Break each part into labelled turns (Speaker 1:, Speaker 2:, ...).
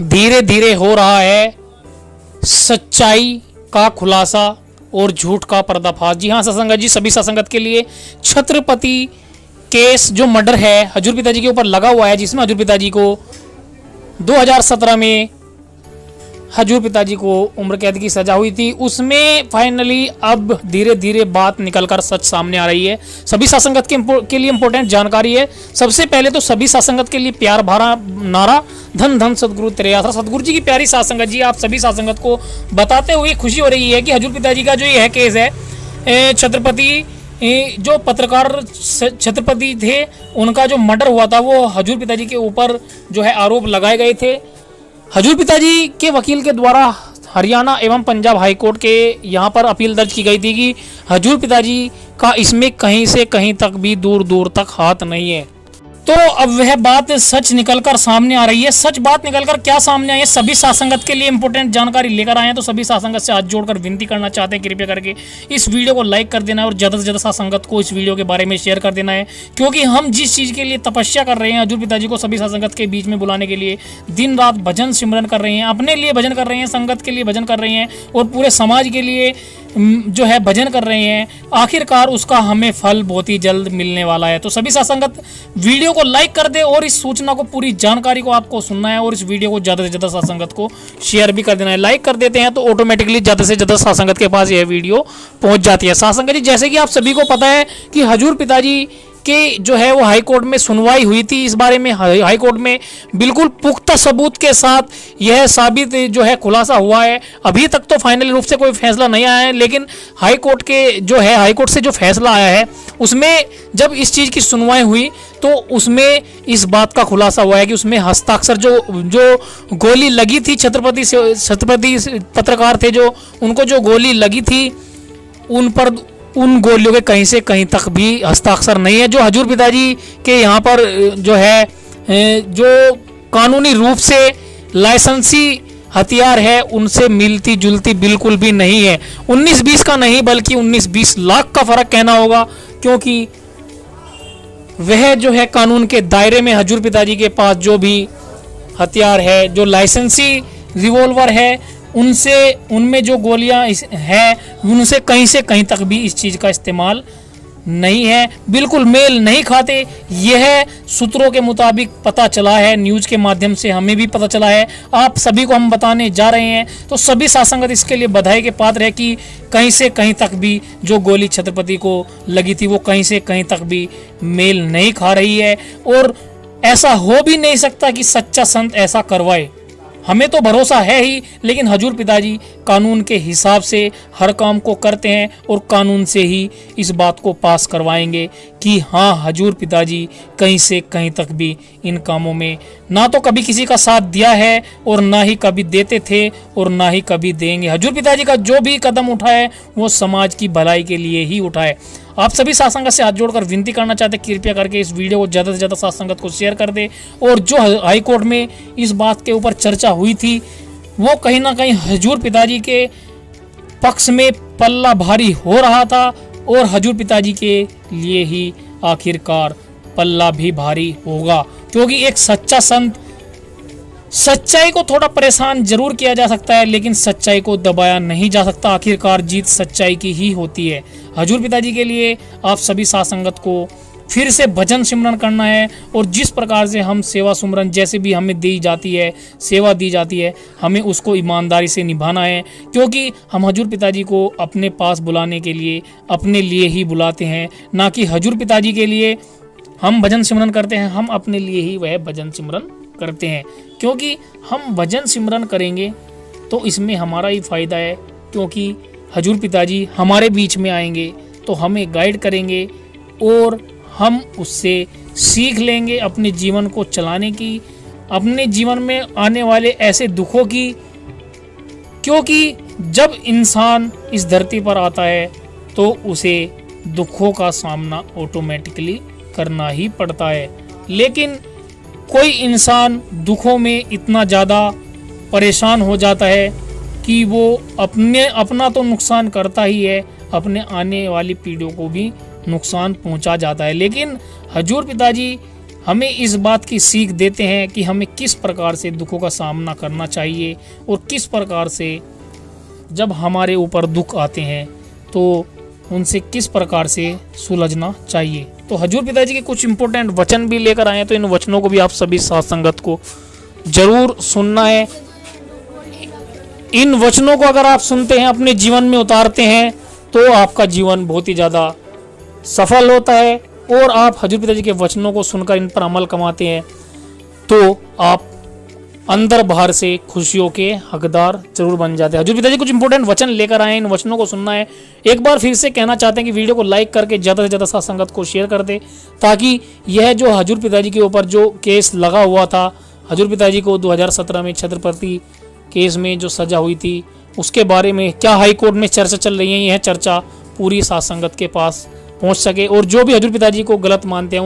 Speaker 1: धीरे धीरे हो रहा है सच्चाई का खुलासा और झूठ का पर्दाफाश। जी हाँ सत्संगत जी, सभी सत्संगत के लिए छत्रपति केस जो मर्डर है हजूर पिताजी के ऊपर लगा हुआ है, जिसमें हजूर पिताजी को 2017 में हजूर पिताजी को उम्र कैद की सजा हुई थी, उसमें फाइनली अब धीरे धीरे बात निकलकर सच सामने आ रही है। सभी सत्संगत के लिए इंपॉर्टेंट जानकारी है। सबसे पहले तो सभी सत्संगत के लिए प्यार भरा नारा, धन धन सदगुरु तेरे आसरा। सदगुरु जी की प्यारी सत्संगत जी, आप सभी सत्संगत को बताते हुए खुशी हो रही है कि हजूर पिताजी का जो यह केस है, छत्रपति जो पत्रकार छत्रपति थे उनका जो मर्डर हुआ था, वो हजूर पिताजी के ऊपर जो है आरोप लगाए गए थे। हजूर पिताजी के वकील के द्वारा हरियाणा एवं पंजाब हाई कोर्ट के यहाँ पर अपील दर्ज की गई थी कि हजूर पिताजी का इसमें कहीं से कहीं तक भी दूर दूर तक हाथ नहीं है। तो अब वह बात सच निकलकर सामने आ रही है। सच बात निकलकर क्या सामने आई है, सभी सत्संगत के लिए इंपॉर्टेंट जानकारी लेकर आए हैं। तो सभी सत्संगत से हाथ जोड़कर विनती करना चाहते हैं, कृपया करके इस वीडियो को लाइक कर देना है और ज़्यादा से ज़्यादा सत्संगत को इस वीडियो के बारे में शेयर कर देना है, क्योंकि हम जिस चीज़ के लिए तपस्या कर रहे हैं, हजूर पिताजी को सभी सत्संगत के बीच में बुलाने के लिए दिन रात भजन सिमरन कर रहे हैं, अपने लिए भजन कर रहे हैं, संगत के लिए भजन कर रहे हैं और पूरे समाज के लिए जो है भजन कर रहे हैं, आखिरकार उसका हमें फल बहुत ही जल्द मिलने वाला है। तो सभी सत्संगत वीडियो को लाइक कर दे और इस सूचना को, पूरी जानकारी को आपको सुनना है और इस वीडियो को ज़्यादा से ज़्यादा सत्संगत को शेयर भी कर देना है। लाइक कर देते हैं तो ऑटोमेटिकली ज़्यादा से ज़्यादा सत्संगत के पास यह वीडियो पहुंच जाती है। सत्संगत जी, जैसे कि आप सभी को पता है कि हजूर पिताजी के जो है वो हाई कोर्ट में सुनवाई हुई थी। इस बारे में हाई कोर्ट में बिल्कुल पुख्ता सबूत के साथ यह साबित जो है खुलासा हुआ है। अभी तक तो फाइनल रूप से कोई फैसला नहीं आया है, लेकिन हाई कोर्ट के जो है हाई कोर्ट से जो फैसला आया है उसमें जब इस चीज़ की सुनवाई हुई तो उसमें इस बात का खुलासा हुआ है कि उसमें हस्ताक्षर जो गोली लगी थी छत्रपति पत्रकार थे जो, उनको जो गोली लगी थी उन गोलियों के कहीं से कहीं तक भी हस्ताक्षर नहीं है। जो हजूर पिताजी के यहाँ पर जो है जो कानूनी रूप से लाइसेंसी हथियार है उनसे मिलती जुलती बिल्कुल भी नहीं है। 19-20 का नहीं बल्कि 19-20 लाख का फर्क कहना होगा, क्योंकि वह जो है कानून के दायरे में हजूर पिताजी के पास जो भी हथियार है, जो लाइसेंसी रिवॉल्वर है, उनमें जो गोलियां हैं उनसे कहीं से कहीं तक भी इस चीज़ का इस्तेमाल नहीं है, बिल्कुल मेल नहीं खाते। यह सूत्रों के मुताबिक पता चला है, न्यूज़ के माध्यम से हमें भी पता चला है, आप सभी को हम बताने जा रहे हैं। तो सभी सत्संगत इसके लिए बधाई के पात्र है कि कहीं से कहीं तक भी जो गोली छत्रपति को लगी थी वो कहीं से कहीं तक भी मेल नहीं खा रही है। और ऐसा हो भी नहीं सकता कि सच्चा संत ऐसा करवाए, हमें तो भरोसा है ही, लेकिन हजूर पिताजी कानून के हिसाब से हर काम को करते हैं और कानून से ही इस बात को पास करवाएंगे कि हाँ हजूर पिताजी कहीं से कहीं तक भी इन कामों में ना तो कभी किसी का साथ दिया है और ना ही कभी देते थे और ना ही कभी देंगे। हजूर पिताजी का जो भी कदम उठाए वो समाज की भलाई के लिए ही उठाए। आप सभी सत्संगत से हाथ जोड़कर विनती करना चाहते हैं, कृपया करके इस वीडियो को ज़्यादा से ज़्यादा सत्संगत को शेयर कर दे। और जो हाई कोर्ट में इस बात के ऊपर चर्चा हुई थी वो कहीं ना कहीं हजूर पिताजी के पक्ष में पल्ला भारी हो रहा था और हजूर पिताजी के लिए ही आखिरकार पल्ला भी भारी होगा, क्योंकि एक सच्चा संत, सच्चाई को थोड़ा परेशान जरूर किया जा सकता है लेकिन सच्चाई को दबाया नहीं जा सकता। आखिरकार जीत सच्चाई की ही होती है। हजूर पिताजी के लिए आप सभी सत्संगत को फिर से भजन सिमरन करना है और जिस प्रकार से हम सेवा सुमरन जैसे भी हमें दी जाती है, सेवा दी जाती है, हमें उसको ईमानदारी से निभाना है, क्योंकि हम हजूर पिताजी को अपने पास बुलाने के लिए अपने लिए ही बुलाते हैं, ना कि हजूर पिताजी के लिए हम भजन सिमरन करते हैं। हम अपने लिए ही वह भजन सिमरन करते हैं, क्योंकि हम भजन सिमरन करेंगे तो इसमें हमारा ही फायदा है, क्योंकि हजूर पिताजी हमारे बीच में आएंगे तो हमें गाइड करेंगे और हम उससे सीख लेंगे अपने जीवन को चलाने की, अपने जीवन में आने वाले ऐसे दुखों की, क्योंकि जब इंसान इस धरती पर आता है तो उसे दुखों का सामना ऑटोमेटिकली करना ही पड़ता है। लेकिन कोई इंसान दुखों में इतना ज़्यादा परेशान हो जाता है कि वो अपना तो नुकसान करता ही है, अपने आने वाली पीढ़ियों को भी नुकसान पहुंचा जाता है। लेकिन हजूर पिताजी हमें इस बात की सीख देते हैं कि हमें किस प्रकार से दुखों का सामना करना चाहिए और किस प्रकार से जब हमारे ऊपर दुख आते हैं तो उनसे किस प्रकार से सुलझना चाहिए। तो हजूर पिताजी के कुछ इंपॉर्टेंट वचन भी लेकर आए हैं, तो इन वचनों को भी आप सभी साथ संगत को जरूर सुनना है। इन वचनों को अगर आप सुनते हैं, अपने जीवन में उतारते हैं, तो आपका जीवन बहुत ही ज़्यादा सफल होता है और आप हजूर पिताजी के वचनों को सुनकर इन पर अमल कमाते हैं तो आप अंदर बाहर से खुशियों के हकदार जरूर बन जाते हैं। हजूर पिताजी कुछ इंपॉर्टेंट वचन लेकर आए हैं, इन वचनों को सुनना है। एक बार फिर से कहना चाहते हैं कि वीडियो को लाइक करके ज़्यादा से ज़्यादा साथ संगत को शेयर कर दे, ताकि यह जो हजूर पिताजी के ऊपर जो केस लगा हुआ था, हजूर पिताजी को 2017 में छत्रपति केस में जो सजा हुई थी, उसके बारे में क्या हाई कोर्ट में चर्चा चल रही है, यह चर्चा पूरी साथ संगत के पास पहुंच सके। और जो भी हजूर पिताजी को गलत मानते हैं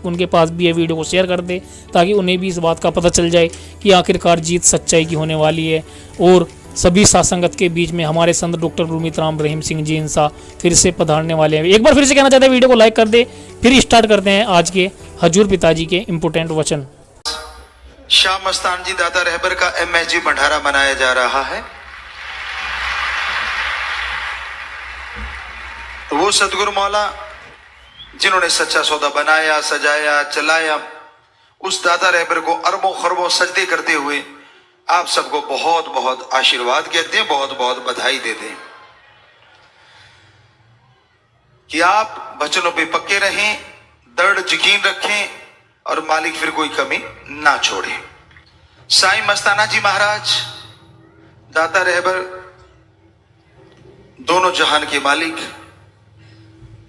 Speaker 1: उनके पास भी ये वीडियो को शेयर कर दे, ताकि उन्हें भी इस बात का पता चल जाए कि आखिरकार जीत सच्चाई की होने वाली है। और सभी साथ संगत के बीच में हमारे संत डॉक्टर गुरमीत राम रहीम सिंह जी इंसा फिर से पधारने वाले हैं। एक बार फिर से कहना चाहते हैं, वीडियो को लाइक कर दे। फिर स्टार्ट करते हैं आज के हजूर पिताजी के इंपोर्टेंट वचन।
Speaker 2: शाह मस्तान जी दादा रहबर का MSG भंडारा मनाया जा रहा है। वो सतगुरु मौला जिन्होंने सच्चा सौदा बनाया, सजाया, चलाया, उस दादा रहबर को अरबों खरबों सजदे करते हुए आप सबको बहुत बहुत आशीर्वाद कहते हैं, बहुत बहुत बधाई देते हैं कि आप वचनों पे पक्के रहें, दृढ़ यकीन रखें और मालिक फिर कोई कमी ना छोड़े। साईं मस्ताना जी महाराज दाता रहबर दोनों जहान के मालिक,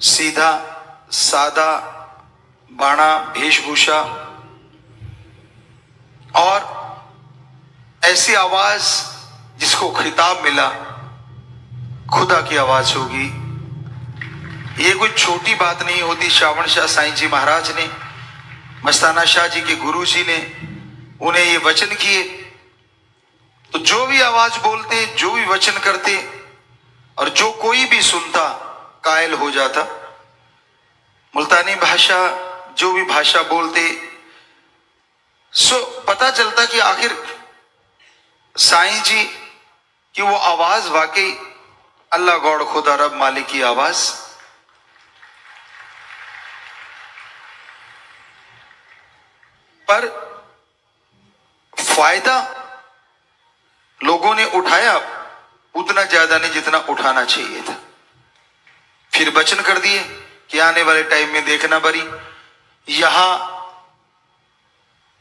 Speaker 2: सीधा सादा बाणा वेशभूषा और ऐसी आवाज जिसको खिताब मिला खुदा की आवाज होगी। ये कोई छोटी बात नहीं होती। श्रावण शाह साईं जी महाराज ने, मस्ताना शाह जी के गुरु जी ने उन्हें ये वचन किए, तो जो भी आवाज बोलते, जो भी वचन करते और जो कोई भी सुनता कायल हो जाता। मुल्तानी भाषा, जो भी भाषा बोलते, सो पता चलता कि आखिर साईं जी की वो आवाज वाकई अल्लाह गौड़ खुदा रब मालिक की आवाज। पर फायदा लोगों ने उठाया उतना ज्यादा नहीं जितना उठाना चाहिए था। फिर वचन कर दिए कि आने वाले टाइम में देखना बरी, यहां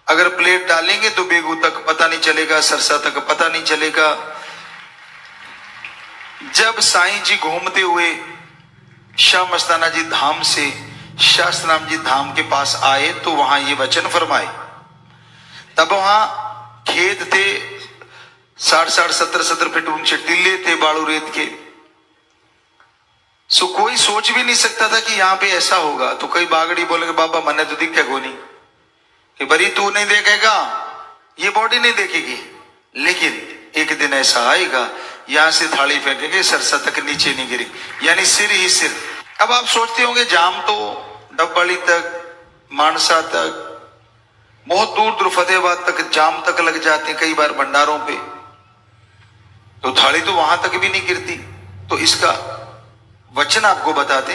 Speaker 2: अगर प्लेट डालेंगे तो बेगू तक पता नहीं चलेगा, सरसा तक पता नहीं चलेगा। जब साईं जी घूमते हुए शाह मस्ताना जी धाम से शास्त्रनाम जी धाम के पास आए तो वहां ये वचन फरमाए। तब वहां खेत थे, 60-60, 70-70 फीट ऊंचे टिल्ले थे बालू रेत के। सो कोई सोच भी नहीं सकता था कि यहां पे ऐसा होगा। तो कई बागड़ी बोलेंगे बाबा मन्ने तो दिखे को नहीं, कि बरी तू नहीं देखेगा, ये बॉडी नहीं देखेगी, लेकिन एक दिन ऐसा आएगा यहां से थाली फेंकेंगे सरसा तक नीचे नहीं गिरी, यानी सिर ही सिर। अब आप सोचते होंगे जाम तो डब्बड़ी तक, मानसा तक, बहुत दूर दूर फतेहाबाद तक जाम तक लग जाते हैं कई बार भंडारों पे, तो थाली तो वहां तक भी नहीं गिरती। तो इसका वचन आपको बताते।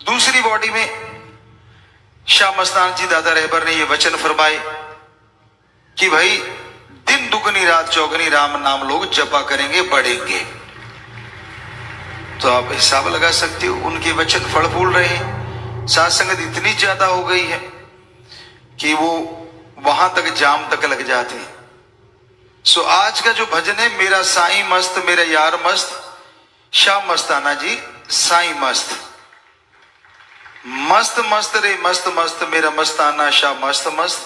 Speaker 2: दूसरी बॉडी में शाह मस्तान जी दादा रहबर ने ये वचन फरमाए कि भाई दिन दुगनी रात चौगनी राम नाम लोग जपा करेंगे, बढ़ेंगे। तो आप हिसाब लगा सकते हो, उनके वचन फल फूल रहे हैं। साथ संगत इतनी ज्यादा हो गई है कि वो वहां तक जाम तक लग जाते हैं। सो आज का जो भजन है, मेरा साईं मस्त मेरा यार मस्त, शाह मस्ताना जी साईं मस्त। मस्त मस्त रे मस्त मस्त मेरा मस्ताना शाह मस्त मस्त,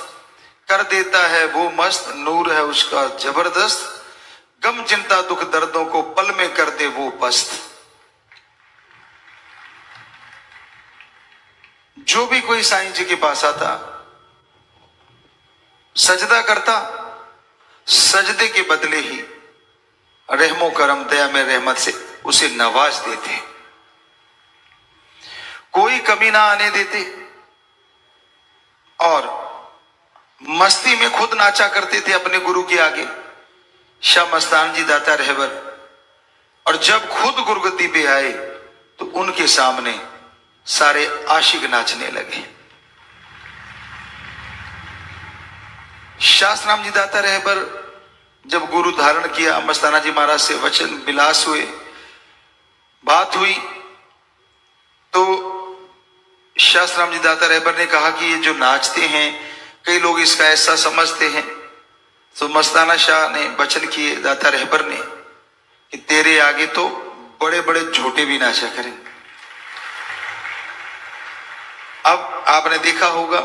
Speaker 2: कर देता है वो मस्त, नूर है उसका जबरदस्त, गम चिंता दुख दर्दों को पल में कर दे वो पस्त। जो भी कोई साईं जी के पास आता, सजदा करता, सजदे के बदले ही रहमो करम दया में रहमत से उसे नवाज देते, कोई कमी ना आने देते। और मस्ती में खुद नाचा करते थे अपने गुरु के आगे, शाह मस्तान जी दाता रहबर। और जब खुद गुरगद्दी पे आए तो उनके सामने सारे आशिक नाचने लगे। शास्त्राम जी दाता रहबर जब गुरु धारण किया, मस्ताना जी महाराज से वचन विलास हुए, बात हुई, तो शास्त्राम जी दाता रहबर ने कहा कि ये जो नाचते हैं, कई लोग इसका ऐसा समझते हैं। तो मस्ताना शाह ने वचन किए दाता रहबर ने कि तेरे आगे तो बड़े बड़े झूठे भी नाचा करें। अब आपने देखा होगा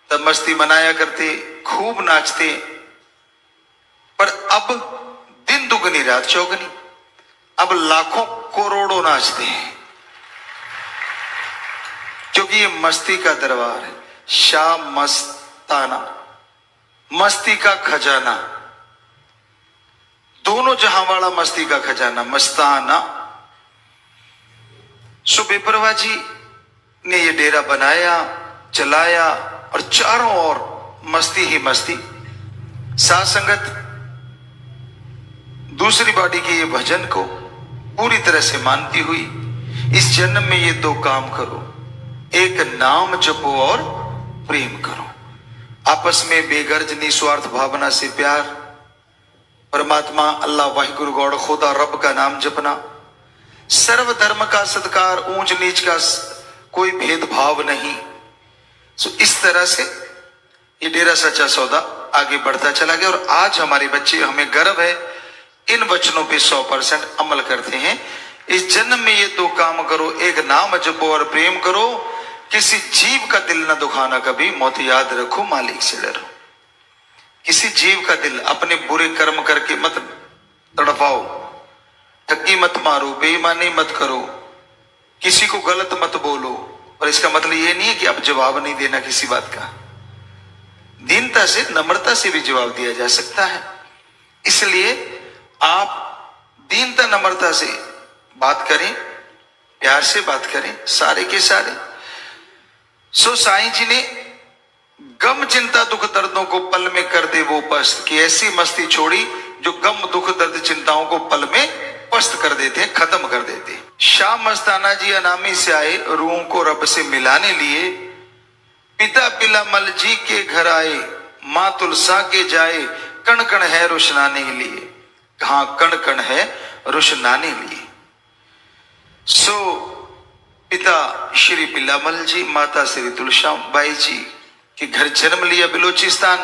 Speaker 2: तब मस्ती मनाया करते, खूब नाचते, पर अब दिन दुगनी रात चौगनी, अब लाखों करोड़ों नाचते हैं, क्योंकि ये मस्ती का दरबार है। शाह मस्ताना, मस्ती का खजाना, दोनों जहां वाला मस्ती का खजाना मस्ताना। सो बेपरवाह जी ने ये डेरा बनाया, चलाया, और चारों ओर मस्ती ही मस्ती। साथ संगत दूसरी बॉडी के ये भजन को पूरी तरह से मानती हुई, इस जन्म में ये दो काम करो, एक नाम जपो और प्रेम करो। आपस में बेगर्ज निस्वार्थ भावना से प्यार, परमात्मा अल्लाह वाहिगुरु गौड़ खुदा रब का नाम जपना, सर्व धर्म का सत्कार, ऊंच नीच का कोई भेदभाव नहीं। सो इस तरह से ये डेरा सच्चा सौदा आगे बढ़ता चला गया। और आज हमारे बच्चे, हमें गर्व है, इन वचनों पे 100% अमल करते हैं। इस जन्म में ये दो काम करो, एक नाम जपो और प्रेम करो, किसी जीव का दिल न दुखाना कभी, मौत याद रखो मालिक से डरो। किसी जीव का दिल अपने बुरे कर्म करके मत तड़पाओ, ठगी मत मारो, बेईमानी मत करो, किसी को गलत मत बोलो। और इसका मतलब ये नहीं है कि अब जवाब नहीं देना किसी बात का, दीनता से, नम्रता से भी जवाब दिया जा सकता है। इसलिए आप दीनता नम्रता से बात करें, प्यार से बात करें, सारे के सारे। सो साईं जी ने गम चिंता दुख दर्दों को पल में कर दे वो पस्त, की ऐसी मस्ती छोड़ी जो गम दुख दर्द चिंताओं को पल में पस्त कर देते, खत्म कर देते। शाह मस्ताना जी अनामी से आए, रूहों को रब से मिलाने लिए, पिता पिलामल जी के घर आए, मां तुलसा के जाए, कण कण है रुशनाने के लिए। कहां कण कण है रुशनाने लिए। सो पिता श्री पिलामल जी, माता श्री तुलसा बाई जी के घर जन्म लिया, बिलोचिस्तान,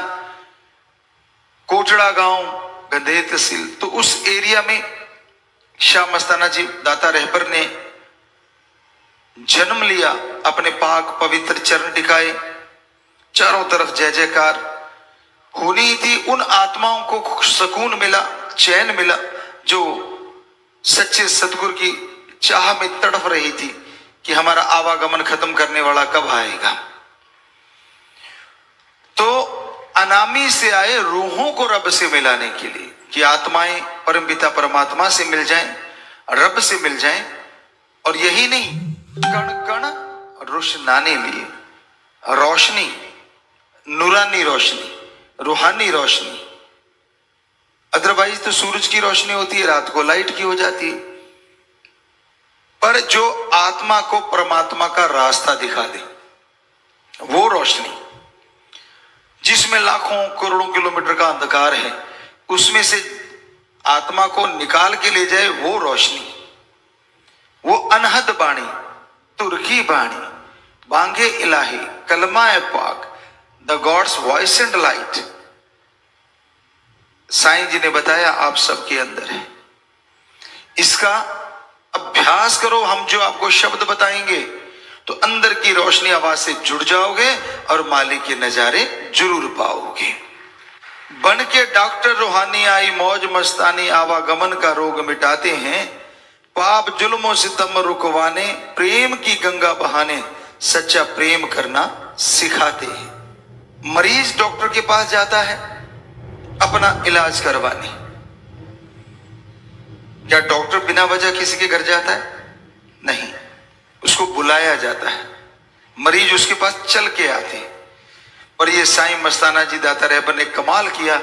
Speaker 2: कोटड़ा गांव, गंधेर तहसील। तो उस एरिया में शाह मस्ताना जी दाता रहबर ने जन्म लिया, अपने पाक पवित्र चरण टिकाए, चारों तरफ जय जयकार होनी थी। उन आत्माओं को सुकून मिला, चैन मिला, जो सच्चे सतगुरु की चाह में तड़प रही थी कि हमारा आवागमन खत्म करने वाला कब आएगा। तो अनामी से आए रूहों को रब से मिलाने के लिए, कि आत्माएं परमपिता परमात्मा से मिल जाएं, रब से मिल जाएं। और यही नहीं, कण कण रोशनाने लिए, रोशनी, नूरानी रोशनी, रूहानी रोशनी। अदरवाइज तो सूरज की रोशनी होती है, रात को लाइट की हो जाती है। पर जो आत्मा को परमात्मा का रास्ता दिखा दे, वो रोशनी, जिसमें लाखों करोड़ों किलोमीटर का अंधकार है, उसमें से आत्मा को निकाल के ले जाए, वो रोशनी, वो अनहद बाणी, तुर्की बाणी, बांगे इलाही, कलमा पाक, the God's voice and light, Sai ji ने बताया आप सबके अंदर है। इसका अभ्यास करो। हम जो आपको शब्द बताएंगे तो अंदर की रोशनी आवाज से जुड़ जाओगे और मालिक के नजारे जरूर पाओगे। बन के डॉक्टर रूहानी आई मौज मस्तानी, आवागमन का रोग मिटाते हैं, पाप जुल्मों सितम रुकवाने, प्रेम की गंगा बहाने सच्चा प्रेम करना सिखाते हैं। मरीज डॉक्टर के पास जाता है अपना इलाज करवाने, क्या डॉक्टर बिना वजह किसी के घर जाता है? नहीं, उसको बुलाया जाता है। मरीज उसके पास चल के आते हैं। पर ये साईं मस्ताना जी दाता रहबर ने कमाल किया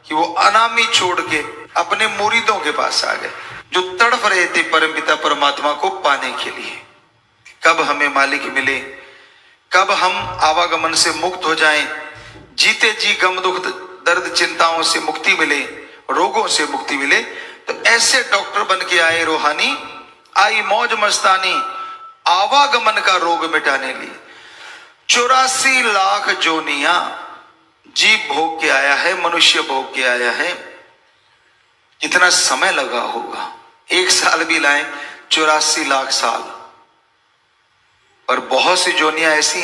Speaker 2: कि वो अनामी छोड़ के अपने मुरीदों के पास आ गए, जो तड़फ रहे थे परमपिता परमात्मा को पाने के लिए। कब हमें मालिक मिले, कब हम आवागमन से मुक्त हो जाएं, जीते जी गम दुख दर्द चिंताओं से मुक्ति मिले, रोगों से मुक्ति मिले। तो ऐसे डॉक्टर बन के आए रूहानी, आई मौज मस्तानी आवागमन का रोग मिटाने लिए। 84 लाख जोनिया जीव भोग के आया है, मनुष्य भोग के आया है। कितना समय लगा होगा, 1 साल भी लाए 84 लाख साल। और बहुत सी जोनियां ऐसी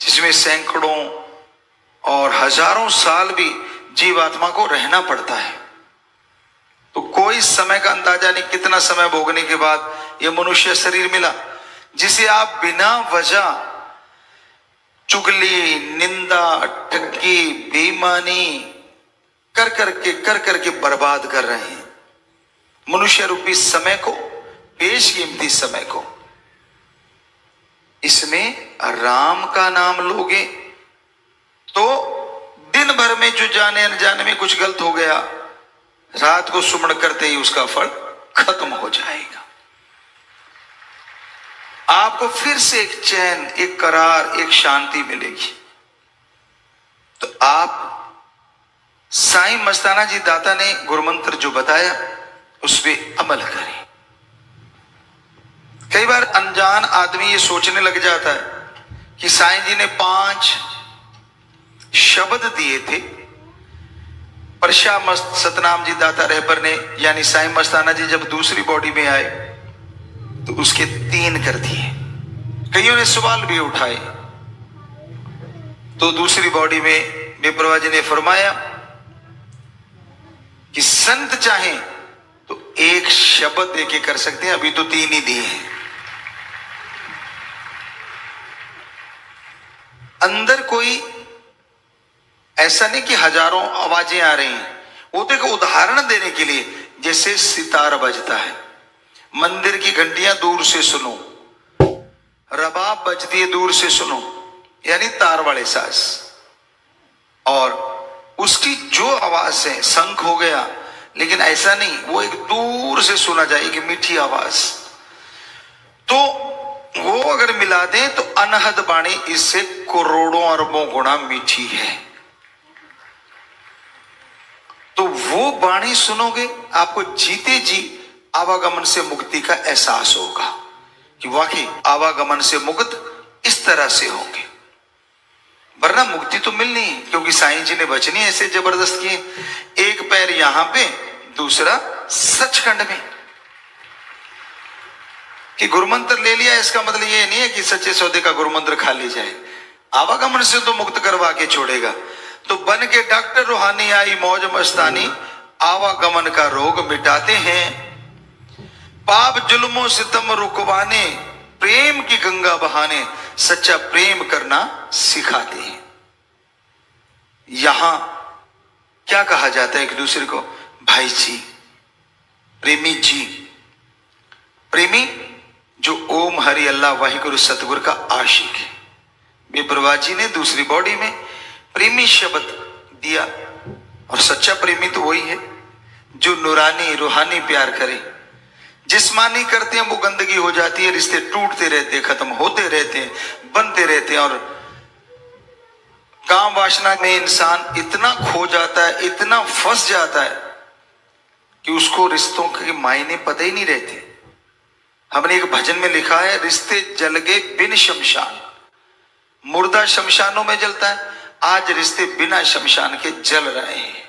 Speaker 2: जिसमें सैकड़ों और हजारों साल भी जीवात्मा को रहना पड़ता है। तो कोई समय का अंदाजा नहीं कितना समय भोगने के बाद यह मनुष्य शरीर मिला, जिसे आप बिना वजह चुगली, निंदा, ठगी, बेईमानी कर करके बर्बाद कर रहे हैं मनुष्य रूपी समय को, बेशकीमती समय को। इसमें राम का नाम लोगे तो दिन भर में जो जाने अनजाने में कुछ गलत हो गया, रात को सुमण करते ही उसका फल खत्म हो जाएगा। आपको फिर से एक चैन, एक करार, एक शांति मिलेगी। तो आप साईं मस्ताना जी दाता ने गुरुमंत्र जो बताया उस पर अमल करें। कई बार अनजान आदमी ये सोचने लग जाता है कि साईं जी ने 5 शब्द दिए थे, पर शाह सतनाम जी दाता रहबर ने यानी साईं मस्ताना जी जब दूसरी बॉडी में आए तो उसके 3 कर दिए। कईयों ने सवाल भी उठाए। तो दूसरी बॉडी में बेपरवाह जी ने फरमाया कि संत चाहें तो 1 शब्द देके कर सकते हैं, अभी तो 3 ही दिए हैं। अंदर कोई ऐसा नहीं कि हजारों आवाजें आ रही हैं, वो तो एक उदाहरण देने के लिए, जैसे सितार बजता है, मंदिर की घंटियां दूर से सुनो, रबाब बजती है दूर से सुनो, यानी तार वाले साज, और उसकी जो आवाज है, शंख हो गया, लेकिन ऐसा नहीं वो एक दूर से सुना जाएगी मीठी आवाज, तो वो अगर मिला दें तो अनहद वाणी इससे करोड़ों अरबों गुना मीठी है। तो वो वाणी सुनोगे, आपको जीते जी आवागमन से मुक्ति का एहसास होगा कि वाकई आवागमन से मुक्त इस तरह से होंगे, वरना मुक्ति तो मिलनी है। क्योंकि साईं जी ने वचन ऐसे जबरदस्त किए, एक पैर यहां पे, दूसरा सचखंड में। कि गुरुमंत्र ले लिया इसका मतलब ये नहीं है कि सच्चे सौदे का गुरुमंत्र खा ली जाए, आवागमन से तो मुक्त करवा के छोड़ेगा। तो बन के डॉक्टर रूहानी आई मौज मस्तानी आवागमन का रोग मिटाते हैं, पाप जुल्मों सितम रुकवाने, प्रेम की गंगा बहाने सच्चा प्रेम करना सिखाते हैं। यहां क्या कहा जाता है एक दूसरे को? भाई जी, प्रेमी जी। प्रेमी जो ओम हरि अल्लाह वाहिगुरु सतगुरु का आशिक है। बेपरवाह जी ने दूसरी बॉडी में प्रेमी शब्द दिया, और सच्चा प्रेमी तो वही है जो नूरानी रूहानी प्यार करे। जिस्मानी करते हैं वो गंदगी हो जाती है, रिश्ते टूटते रहते, खत्म होते रहते, बनते रहते हैं, और काम वासना में इंसान इतना खो जाता है, इतना फंस जाता है कि उसको रिश्तों के मायने पता ही नहीं रहते। हमने एक भजन में लिखा है, रिश्ते जल गए बिन शमशान, मुर्दा शमशानों में जलता है, आज रिश्ते बिना शमशान के जल रहे हैं।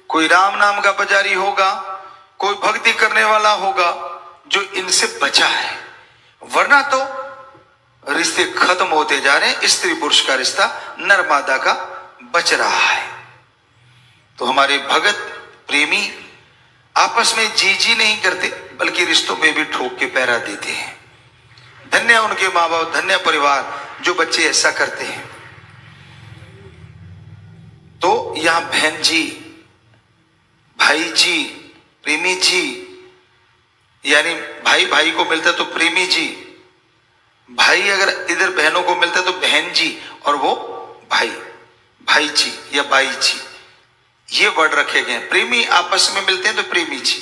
Speaker 2: कोई राम नाम का पुजारी होगा, कोई भक्ति करने वाला होगा जो इनसे बचा है, वरना तो रिश्ते खत्म होते जा रहे हैं। स्त्री पुरुष का रिश्ता नर मादा का बच रहा है। तो हमारे भगत प्रेमी आपस में जी नहीं करते, बल्कि रिश्तों में भी ठोक के पैरा देते हैं। धन्य उनके माँ बाप, धन्य परिवार जो बच्चे ऐसा करते हैं। तो यहां बहन जी, भाई जी, प्रेमी जी, यानी भाई भाई को मिलता तो प्रेमी जी, भाई अगर इधर बहनों को मिलता तो बहन जी, और वो भाई, भाई जी या बाई जी, ये वर्ड रखे गए हैं। प्रेमी आपस में मिलते हैं तो प्रेमी जी,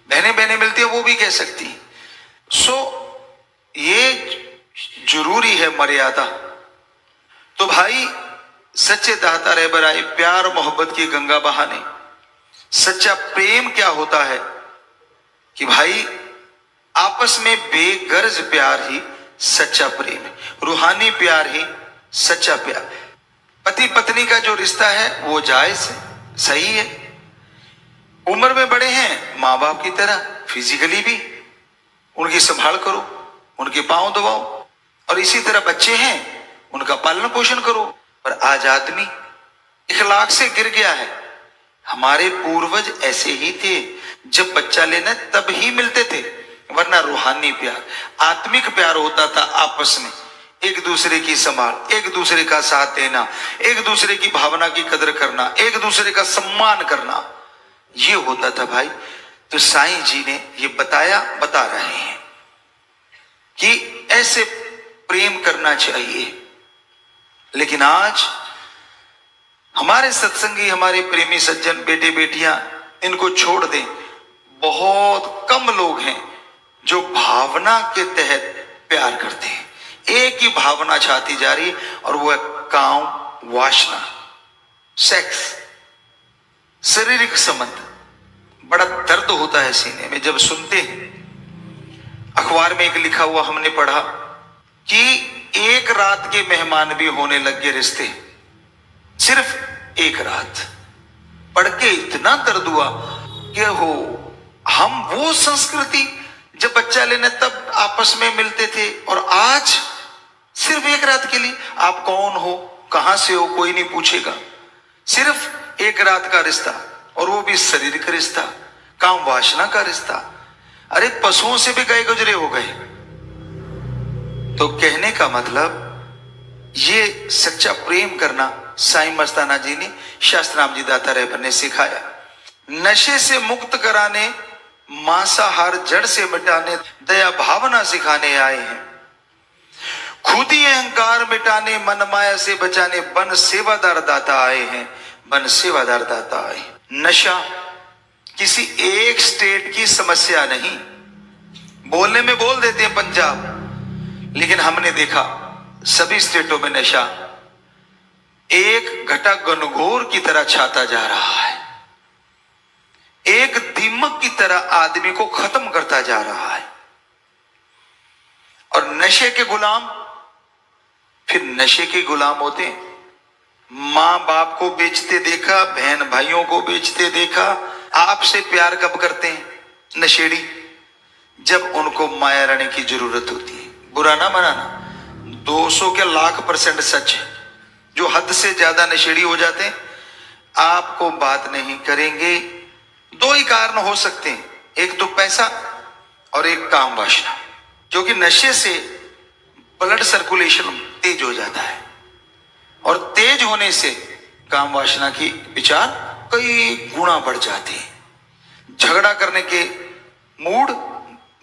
Speaker 2: बहनें बहनें मिलती है वो भी कह सकती हैं। सो ये जरूरी है मर्यादा। तो भाई सच्चे दाता रहबर आए, प्यार मोहब्बत की गंगा बहाने। सच्चा प्रेम क्या होता है कि भाई आपस में बेगर्ज प्यार ही सच्चा प्रेम है, रूहानी प्यार ही सच्चा प्यार। पति पत्नी का जो रिश्ता है वो जायज है, सही है। उम्र में बड़े हैं, माँ बाप की तरह फिजिकली भी उनकी संभाल करो, उनके पांव दबाओ, और इसी तरह बच्चे हैं उनका पालन पोषण करो। पर आज आदमी इखलाक से गिर गया है। हमारे पूर्वज ऐसे ही थे, जब बच्चा लेना तब ही मिलते थे, वरना रूहानी प्यार, आत्मिक प्यार होता था आपस में। एक दूसरे की संभाल, एक दूसरे का साथ देना, एक दूसरे की भावना की कदर करना, एक दूसरे का सम्मान करना, ये होता था भाई। तो साईं जी ने ये बता रहे हैं कि ऐसे प्रेम करना चाहिए। लेकिन आज हमारे सत्संगी, हमारे प्रेमी सज्जन, बेटे बेटियां, इनको छोड़ दें, बहुत कम लोग हैं जो भावना के तहत प्यार करते हैं। एक ही भावना छाती जा रही है और वो है काम, वासना, सेक्स, शारीरिक संबंध। बड़ा दर्द होता है सीने में जब सुनते हैं। अखबार में एक लिखा हुआ हमने पढ़ा कि एक रात के मेहमान भी होने लग गए रिश्ते, सिर्फ एक रात। पढ़ के इतना दर्द हुआ कि हम वो संस्कृति जब बच्चा लेने तब आपस में मिलते थे, और आज सिर्फ एक रात के लिए। आप कौन हो, कहां से हो, कोई नहीं पूछेगा। सिर्फ एक रात का रिश्ता, और वो भी शारीरिक रिश्ता, काम वासना का रिश्ता। अरे पशुओं से भी गए गुजरे हो गए। तो कहने का मतलब ये सच्चा प्रेम करना साईं मस्ताना जी ने, शास्त्राम जी दाता रहबर ने सिखाया। नशे से मुक्त कराने, मांसाहार जड़ से मिटाने, दया भावना सिखाने आए हैं। खुद ही अहंकार मिटाने, मन माया से बचाने, बन सेवादार दाता आए हैं, बन सेवादार दाता आए। नशा किसी एक स्टेट की समस्या नहीं। बोलने में बोल देते हैं पंजाब, लेकिन हमने देखा सभी स्टेटों में नशा एक घटा घनघोर की तरह छाता जा रहा है, एक दीमक की तरह आदमी को खत्म करता जा रहा है। और नशे के गुलाम फिर नशे के गुलाम होते हैं। मां बाप को बेचते देखा, बहन भाइयों को बेचते देखा। आपसे प्यार कब करते हैं नशेड़ी? जब उनको माया रानी की जरूरत होती है। बुरा ना मनाना, 200 के %100 सच है। जो हद से ज्यादा नशेड़ी हो जाते हैं आपको बात नहीं करेंगे। दो ही कारण हो सकते हैं, एक तो पैसा और एक काम वासना। क्योंकि नशे से ब्लड सर्कुलेशन तेज हो जाता है, और तेज होने से काम वासना की विचार कई गुना बढ़ जाते हैं। झगड़ा करने के मूड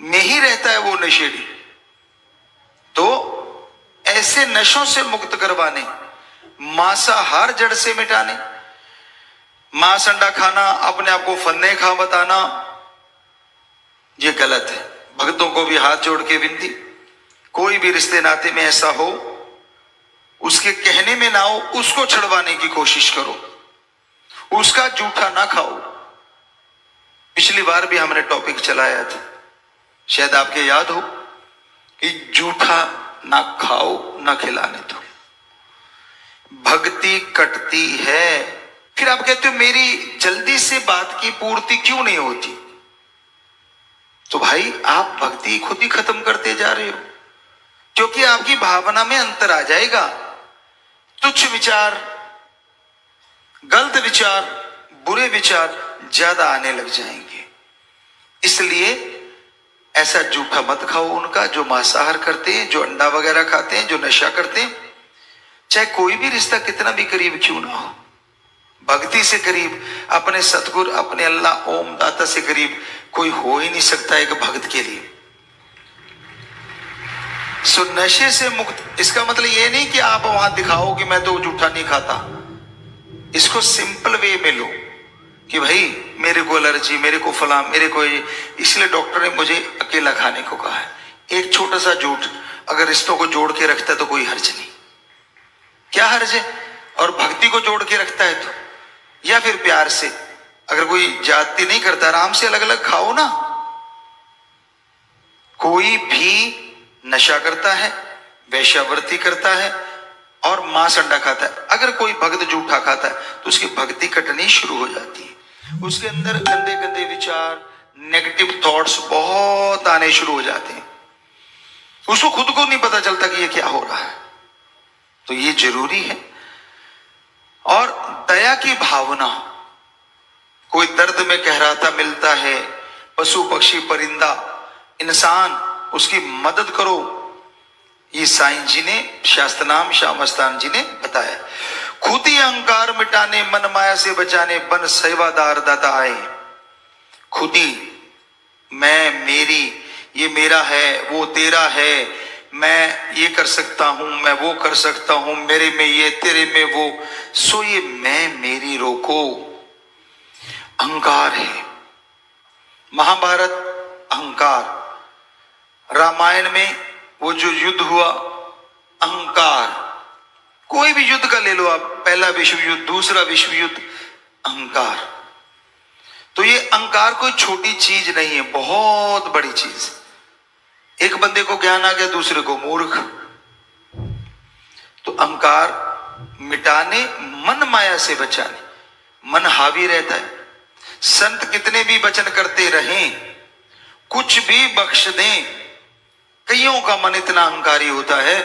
Speaker 2: में ही रहता है वो नशेड़ी। तो ऐसे नशों से मुक्त करवाने, मांसाहार जड़ से मिटाने, मांस अंडा खाना, अपने आप को फन्ने खा बताना, ये गलत है। भक्तों को भी हाथ जोड़ के विनती, कोई भी रिश्ते नाते में ऐसा हो उसके कहने में ना हो, उसको छुड़वाने की कोशिश करो, उसका जूठा ना खाओ। पिछली बार भी हमने टॉपिक चलाया था, शायद आपके याद हो, कि जूठा ना खाओ ना खिलाने दो। भक्ति कटती है। फिर आप कहते हो मेरी जल्दी से बात की पूर्ति क्यों नहीं होती? तो भाई आप भक्ति खुद ही खत्म करते जा रहे हो, क्योंकि आपकी भावना में अंतर आ जाएगा। तुच्छ विचार, गलत विचार, बुरे विचार ज्यादा आने लग जाएंगे। इसलिए ऐसा जूठा मत खाओ उनका, जो मांसाहार करते हैं, जो अंडा वगैरह खाते हैं, जो नशा करते हैं। चाहे कोई भी रिश्ता कितना भी करीब क्यों ना हो, भक्ति से करीब, अपने सतगुरु, अपने अल्लाह ओम दाता से करीब कोई हो ही नहीं सकता एक भक्त के लिए। सो नशे से मुक्त, इसका मतलब ये नहीं कि आप वहां दिखाओ कि मैं तो जूठा नहीं खाता। इसको सिंपल वे में लो कि भाई मेरे को एलर्जी, मेरे को फला, मेरे को ये, इसलिए डॉक्टर ने मुझे अकेला खाने को कहा है। एक छोटा सा झूठ अगर रिश्तों को जोड़ के रखता है तो कोई हर्ज नहीं, क्या हर्ज है? और भक्ति को जोड़ के रखता है तो, या फिर प्यार से, अगर कोई जाति नहीं करता, आराम से अलग अलग खाओ ना। कोई भी नशा करता है, वेश्यावृत्ति करता है और मांस अंडा खाता है, अगर कोई भक्त जूठा खाता है तो उसकी भक्ति कटनी शुरू हो जाती है। उसके अंदर गंदे गंदे विचार, नेगेटिव थॉट्स बहुत आने शुरू हो जाते हैं। उसको खुद को नहीं पता चलता कि ये क्या हो रहा है। तो ये जरूरी है। और दया की भावना, कोई दर्द में कहराता मिलता है, पशु पक्षी परिंदा इंसान, उसकी मदद करो। ये साईं जी ने, शास्त्र नाम श्यामस्तान जी ने बताया। खुद ही अहंकार मिटाने, मन माया से बचाने, बन सेवादार दाता आए। खुद ही मैं, मेरी, ये मेरा है, वो तेरा है, मैं ये कर सकता हूं, मैं वो कर सकता हूं, मेरे में ये, तेरे में वो। सो ये मैं मेरी रोको, अहंकार है। महाभारत अहंकार, रामायण में वो जो युद्ध हुआ, अहंकार। कोई भी युद्ध का ले लो आप, पहला विश्व युद्ध, दूसरा विश्व युद्ध, अहंकार। तो ये अहंकार कोई छोटी चीज नहीं है, बहुत बड़ी चीज। एक बंदे को ज्ञान आ गया, दूसरे को मूर्ख। तो अहंकार मिटाने, मन माया से बचाने, मन हावी रहता है। संत कितने भी वचन करते रहें, कुछ भी बख्श दें, कईयों का मन इतना अहंकारी होता है,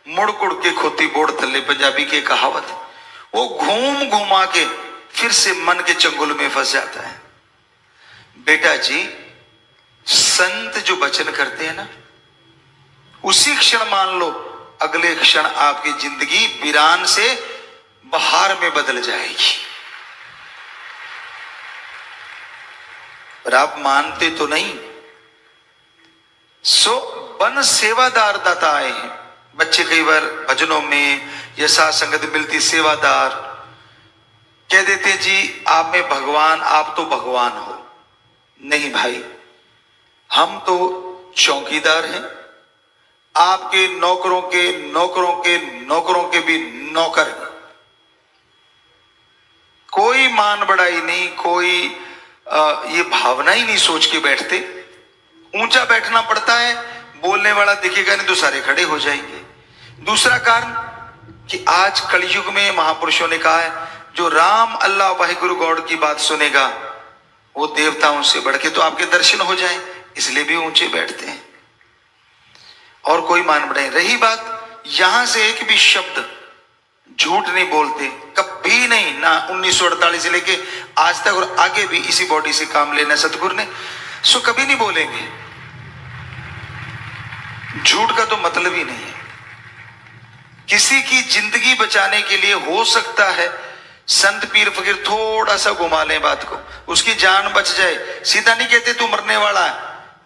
Speaker 2: मुड़ कुड़ के खोती बोड़ थल्ले, पंजाबी की कहावत। वो घूम घुमा के फिर से मन के चंगुल में फंस जाता है। बेटा जी, संत जो वचन करते हैं ना, उसी क्षण मान लो अगले क्षण आपकी जिंदगी वीरान से बहार में बदल जाएगी। पर आप मानते तो नहीं। सो बन सेवादार दाता आए हैं। बच्चे कई बार भजनों में या साथ संगत मिलती, सेवादार कह देते हैं जी आप में भगवान, आप तो भगवान हो। नहीं भाई, हम तो चौकीदार हैं, आपके नौकरों के नौकरों के नौकरों के भी नौकर हैं। कोई मान बढ़ाई नहीं, कोई ये भावना ही नहीं सोच के बैठते। ऊंचा बैठना पड़ता है, बोलने वाला दिखेगा नहीं तो सारे खड़े हो जाएंगे। दूसरा कारण कि आज कलयुग में महापुरुषों ने कहा है, जो राम अल्लाह वाहिगुरु गॉड की बात सुनेगा वो देवताओं से बढ़ के, तो आपके दर्शन हो जाएं, इसलिए भी ऊंचे बैठते हैं। और कोई मान बढ़े। रही बात, यहां से एक भी शब्द झूठ नहीं बोलते, कभी नहीं, ना 1948 से लेके आज तक, और आगे भी इसी बॉडी से काम लेना सतगुरु ने, सो कभी नहीं बोलेंगे। झूठ का तो मतलब ही नहीं है। किसी की जिंदगी बचाने के लिए हो सकता है संत पीर फकीर थोड़ा सा घुमा लें बात को, उसकी जान बच जाए। सीधा नहीं कहते तू मरने वाला है,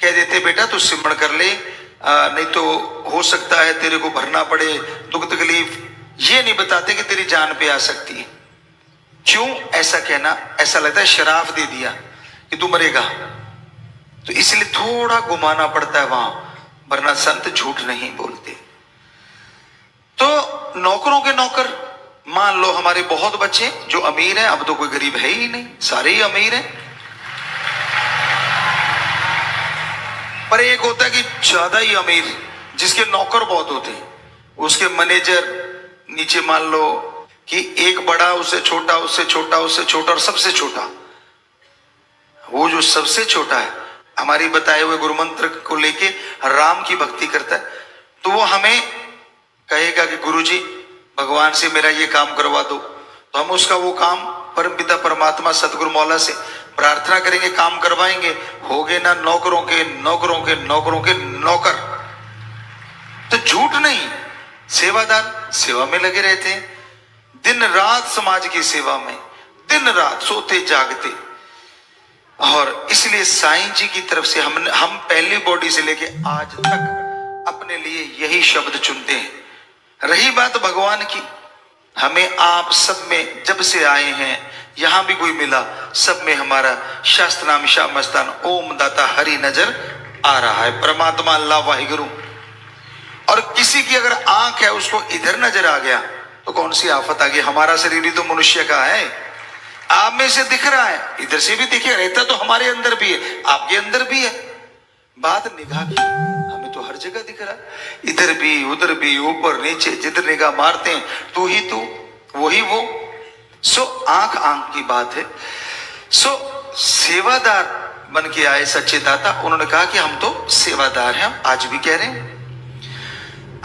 Speaker 2: कह देते बेटा तू सिमरण कर ले, नहीं तो हो सकता है तेरे को भरना पड़े दुख तकलीफ। ये नहीं बताते कि तेरी जान पे आ सकती है। क्यों ऐसा कहना? ऐसा लगता है शराफ दे दिया कि तू मरेगा, तो इसलिए थोड़ा घुमाना पड़ता है वहां, वरना संत झूठ नहीं बोलते। तो नौकरों के नौकर, मान लो हमारे बहुत बच्चे जो अमीर हैं, अब तो कोई गरीब है ही नहीं, सारे ही अमीर हैं। पर एक होता है कि ज्यादा ही अमीर, जिसके नौकर बहुत होते हैं, उसके मैनेजर नीचे मान लो कि एक बड़ा, उससे छोटा, उससे छोटा, उससे छोटा और सबसे छोटा। वो जो सबसे छोटा है, हमारी बताए हुए गुरु मंत्र को लेके राम की भक्ति करता है, तो वो हमें कहेगा कि गुरुजी भगवान से मेरा ये काम करवा दो, तो हम उसका वो काम परमपिता परमात्मा सतगुरु मौला से प्रार्थना करेंगे, काम करवाएंगे। हो गए ना नौकरों के नौकरों के नौकरों के नौकर। तो झूठ नहीं, सेवादार सेवा में लगे रहते हैं, दिन रात समाज की सेवा में, दिन रात सोते जागते। और इसलिए साईं जी की तरफ से हम पहली बॉडी से लेके आज तक अपने लिए यही शब्द चुनते हैं। रही बात भगवान की, हमें आप सब में जब से आए हैं, यहां भी कोई मिला, सब में हमारा शास्त्र नाम शाह मस्तान ओम दाता हरि नजर आ रहा है, परमात्मा अल्लाह वाहिगुरु। और किसी की अगर आंख है उसको इधर नजर आ गया तो कौन सी आफत आ गई। हमारा शरीर भी तो मनुष्य का है, आप में से दिख रहा है, इधर से भी दिखे, रहता तो हमारे अंदर भी है, आपके अंदर भी है। बात निगाह की, हमें तो हर जगह दिख रहा है, इधर भी उधर भी, ऊपर नीचे, जिधर निगाह मारते हैं तू ही तू, वही वो। सो आंख आंख की बात है। सो सेवादार बन के आए सच्चे दाता, उन्होंने कहा कि हम तो सेवादार हैं, आज भी कह रहे हैं।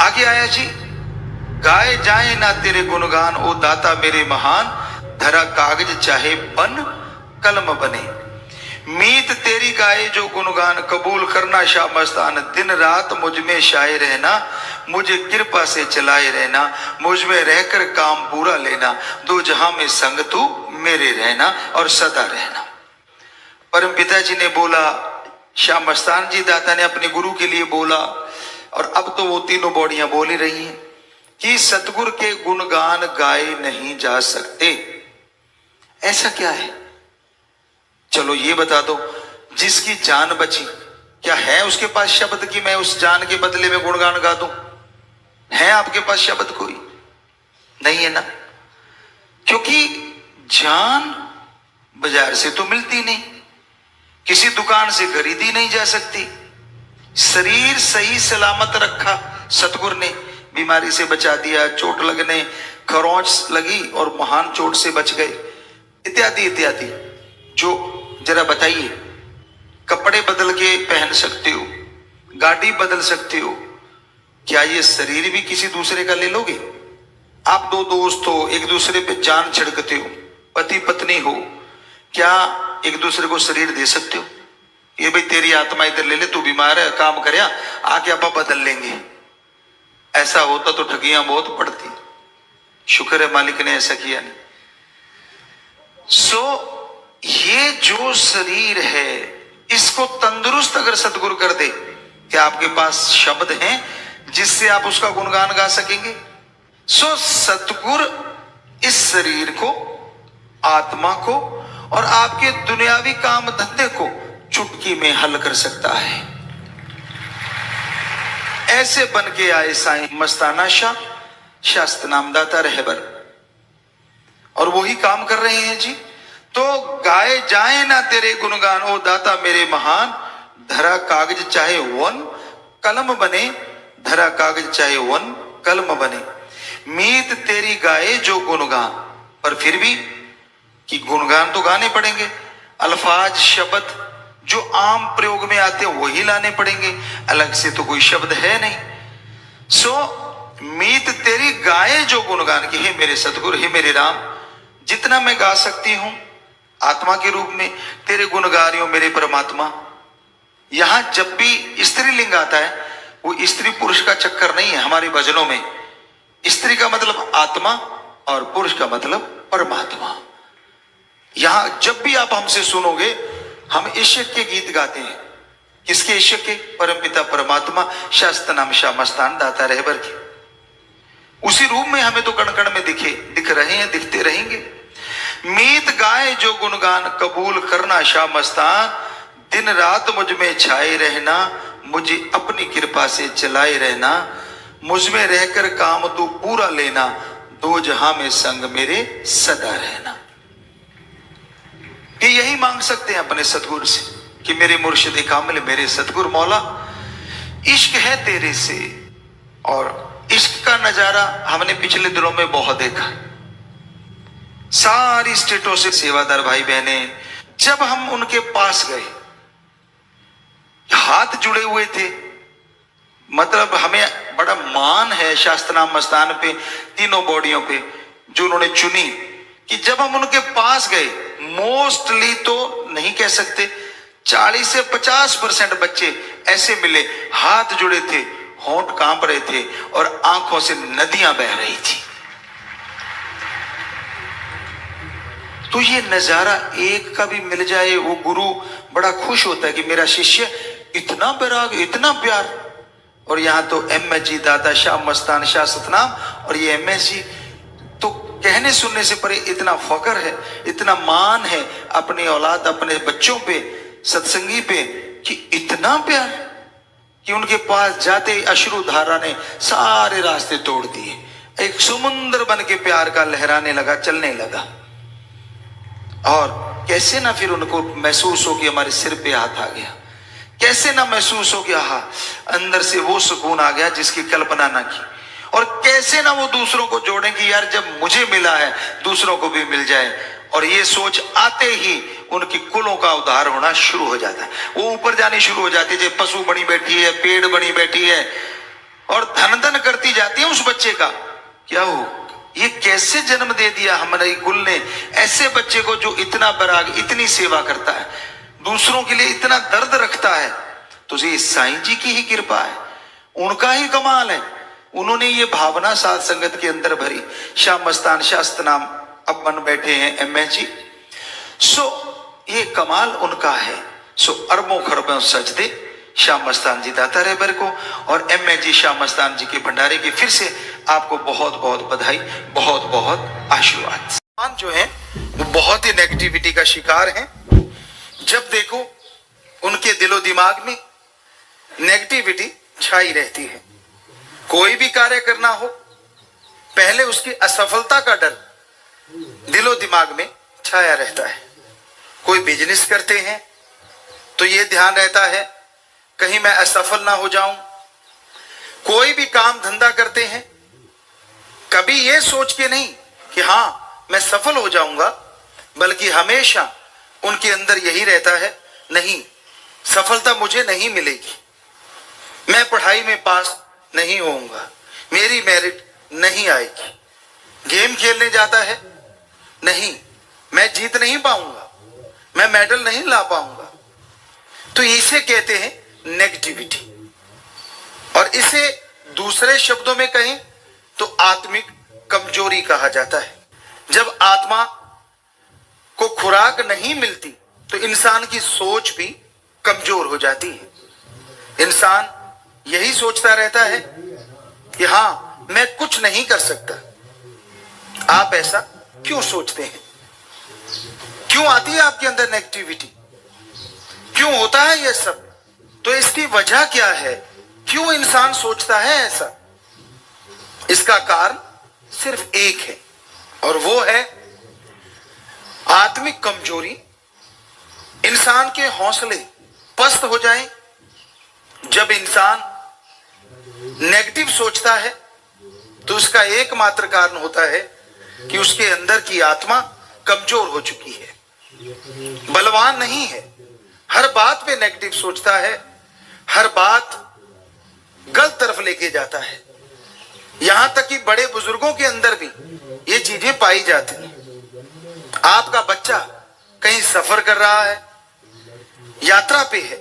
Speaker 2: आगे आया जी, गाए जाए ना तेरे गुणगान ओ दाता मेरे महान, धरा कागज चाहे बन कलम बने। मीत तेरी गाए जो गुणगान, कबूल करना शाह मस्तान, दिन रात मुझ में शाये रहना, मुझे कृपा से चलाए रहना, मुझ में रहकर काम पूरा लेना, दो जहां में संग तू मेरे रहना और सदा रहना। परम पिताजी ने बोला, शाह मस्तान जी दाता ने अपने गुरु के लिए बोला, और अब तो वो तीनों बॉडियां बोल ही रही हैं कि सतगुरु के गुणगान गाए नहीं जा सकते। ऐसा क्या है, चलो ये बता दो। जिसकी जान बची, क्या है उसके पास शब्द कि मैं उस जान के बदले में गुणगान गा दूं? है आपके पास शब्द? कोई नहीं है ना, क्योंकि जान बाजार से तो मिलती नहीं, किसी दुकान से खरीदी नहीं जा सकती। शरीर सही सलामत रखा सतगुरु ने, बीमारी से बचा दिया, चोट लगने, खरोंच लगी और महान चोट से बच गए, इत्यादि इत्यादि। जो जरा बताइए, कपड़े बदल के पहन सकते हो, गाड़ी बदल सकते हो, क्या ये शरीर भी किसी दूसरे का ले लोगे? आप दो दोस्त हो, एक दूसरे पे जान छिड़कते हो, पति पत्नी हो, क्या एक दूसरे को शरीर दे सकते हो? ये भाई तेरी आत्मा इधर ले ले, तू बीमार है, काम कर, आके आप बदल लेंगे। ऐसा होता तो ठगियां बहुत पड़ती। शुक्र है मालिक ने ऐसा किया नहीं। सो ये जो शरीर है, इसको तंदुरुस्त अगर सतगुरु कर दे, क्या आपके पास शब्द हैं जिससे आप उसका गुणगान गा सकेंगे? सो सतगुरु इस शरीर को, आत्मा को और आपके दुनियावी काम धंधे को चुटकी में हल कर सकता है। ऐसे बन के आए साईं मस्ताना शाह, शास्त्र नामदाता रहबर, और वही काम कर रहे हैं जी। तो गाए जाए ना तेरे गुणगान ओ दाता मेरे महान, धरा कागज चाहे वन कलम बने, धरा कागज चाहे वन कलम बने। मीत तेरी गाए जो गुणगान, पर फिर भी कि गुणगान तो गाने पड़ेंगे, अल्फाज शब्द जो आम प्रयोग में आते हैं वही लाने पड़ेंगे, अलग से तो कोई शब्द है नहीं। सो मीत तेरी गाए जो गुणगान, की हे मेरे सतगुरु, हे मेरे राम, जितना मैं गा सकती हूं आत्मा के रूप में तेरे गुण गा रही हूं मेरे परमात्मा। यहां जब भी स्त्रीलिंग आता है, वो स्त्री पुरुष का चक्कर नहीं है। हमारे भजनों में स्त्री का मतलब आत्मा और पुरुष का मतलब परमात्मा। यहां जब भी आप हमसे सुनोगे, हम ईश्वर के गीत गाते हैं। किसके ईश्वर के? परमपिता परमात्मा, शास्त्र नाम शाह मस्तान दाता रहबर के। उसी रूप में हमें तो कण कण में दिख रहे हैं, दिखते रहेंगे। मीत गाए जो गुणगान, कबूल करना शाह मस्तान, दिन रात मुझ में छाए रहना, मुझे अपनी कृपा से चलाए रहना, मुझ में रहकर काम तू पूरा लेना, दो जहां में संग मेरे सदा रहना। कि यही मांग सकते हैं अपने सतगुरु से कि मेरे मुर्शिद कामिल, मेरे सतगुरु मौला, इश्क है तेरे से। और इश्क का नजारा हमने पिछले दिनों में बहुत देखा। सारी स्टेटों से सेवादार भाई बहने, जब हम उनके पास गए, हाथ जुड़े हुए थे, मतलब हमें बड़ा मान है शास्त्र नाम मस्तान पे, तीनों बॉडियों पे जो उन्होंने चुनी, कि जब हम उनके पास गए, मोस्टली तो नहीं कह सकते, 40 से 50% बच्चे ऐसे मिले, हाथ जुड़े थे, होंठ कांप रहे थे और आंखों से नदियां बह रही थी। तो ये नजारा एक का भी मिल जाए, वो गुरु बड़ा खुश होता है कि मेरा शिष्य इतना बैराग, इतना प्यार। और यहां तो MS जी, दादा शाह मस्तान शाह सतनाम, और ये MS जी। तो कहने सुनने से परे इतना फख्र है, इतना मान है अपनी औलाद, अपने बच्चों पे, सत्संगी पे, कि इतना प्यार कि उनके पास जाते अश्रु धारा ने सारे रास्ते तोड़ दिए। एक समुद्र बन के प्यार का लहराने लगा, चलने लगा। और कैसे ना फिर उनको महसूस हो कि हमारे सिर पे हाथ आ गया, कैसे ना महसूस हो कि आहा, अंदर से वो सुकून आ गया जिसकी कल्पना ना की। और कैसे ना वो दूसरों को जोड़ें कि यार जब मुझे मिला है दूसरों को भी मिल जाए। और ये सोच आते ही उनकी कुलों का उद्धार होना शुरू हो जाता है, वो ऊपर जानी शुरू हो जाती है। जब पशु बनी बैठी है, पेड़ बनी बैठी है और धन धन करती जाती है उस बच्चे का, क्या हो, ये कैसे जन्म दे दिया हमारे कुल ने ऐसे बच्चे को जो इतना बराग, इतनी सेवा करता है, दूसरों के लिए इतना दर्द रखता है। तो ये साईं जी की ही कृपा है, उनका ही कमाल है। उन्होंने ये भावना साध संगत के अंदर भरी। शाह मस्तान शाह सतनाम अब बन बैठे हैं MS जी। सो ये कमाल उनका है। सो अरबों खरबों सजदे शाह मस्तान जी दाता रहबर को, और MS जी शाह मस्तान जी के भंडारे की फिर से आपको बहुत बहुत बधाई, बहुत बहुत आशीर्वाद। जो है वो बहुत ही नेगेटिविटी का शिकार हैं। जब देखो उनके दिलो दिमाग में नेगेटिविटी छाई रहती है। कोई भी कार्य करना हो, पहले उसकी असफलता का डर दिलो दिमाग में छाया रहता है। कोई बिजनेस करते हैं तो ये ध्यान रहता है कहीं मैं असफल ना हो जाऊं। कोई भी काम धंधा करते हैं, कभी ये सोच के नहीं कि हां मैं सफल हो जाऊंगा, बल्कि हमेशा उनके अंदर यही रहता है, नहीं, सफलता मुझे नहीं मिलेगी, मैं पढ़ाई में पास नहीं होऊंगा, मेरी मेरिट नहीं आएगी। गेम खेलने जाता है, नहीं, मैं जीत नहीं पाऊंगा, मैं मेडल नहीं ला पाऊंगा। तो इसे कहते हैं नेगेटिविटी। और इसे दूसरे शब्दों में कहें तो आत्मिक कमजोरी कहा जाता है। जब आत्मा को खुराक नहीं मिलती तो इंसान की सोच भी कमजोर हो जाती है। इंसान यही सोचता रहता है कि हां मैं कुछ नहीं कर सकता। आप ऐसा क्यों सोचते हैं? क्यों आती है आपके अंदर नेगेटिविटी? क्यों होता है यह सब? तो इसकी वजह क्या है? क्यों इंसान सोचता है ऐसा? इसका कारण सिर्फ एक है, और वो है आत्मिक कमजोरी। इंसान के हौसले पस्त हो जाएं। जब इंसान नेगेटिव सोचता है तो उसका एकमात्र कारण होता है कि उसके अंदर की आत्मा कमजोर हो चुकी है, बलवान नहीं है। हर बात पे नेगेटिव सोचता है, हर बात गलत तरफ लेके जाता है। यहां तक कि बड़े बुजुर्गों के अंदर भी ये चीजें पाई जाती हैं। आपका बच्चा कहीं सफर कर रहा है, यात्रा पे है,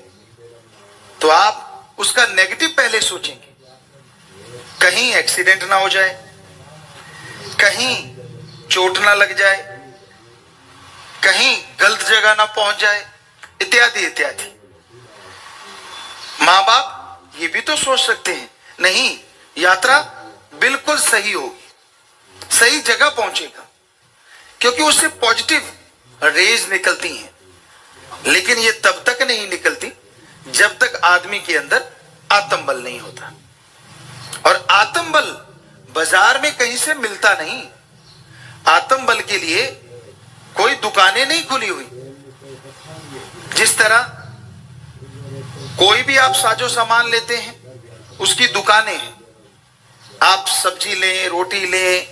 Speaker 2: तो आप उसका नेगेटिव पहले सोचेंगे। कहीं एक्सीडेंट ना हो जाए, कहीं चोट ना लग जाए, कहीं गलत जगह ना पहुंच जाए, इत्यादि इत्यादि। मां बाप ये भी तो सोच सकते हैं, नहीं, यात्रा बिल्कुल सही होगी, सही जगह पहुंचेगा, क्योंकि उससे पॉजिटिव रेज निकलती हैं। लेकिन ये तब तक नहीं निकलती जब तक आदमी के अंदर आत्मबल नहीं होता। और आत्मबल बाजार में कहीं से मिलता नहीं। आत्मबल के लिए कोई दुकानें नहीं खुली हुई। जिस तरह कोई भी आप साजो सामान लेते हैं, उसकी दुकानें हैं। आप सब्जी लें, रोटी लें,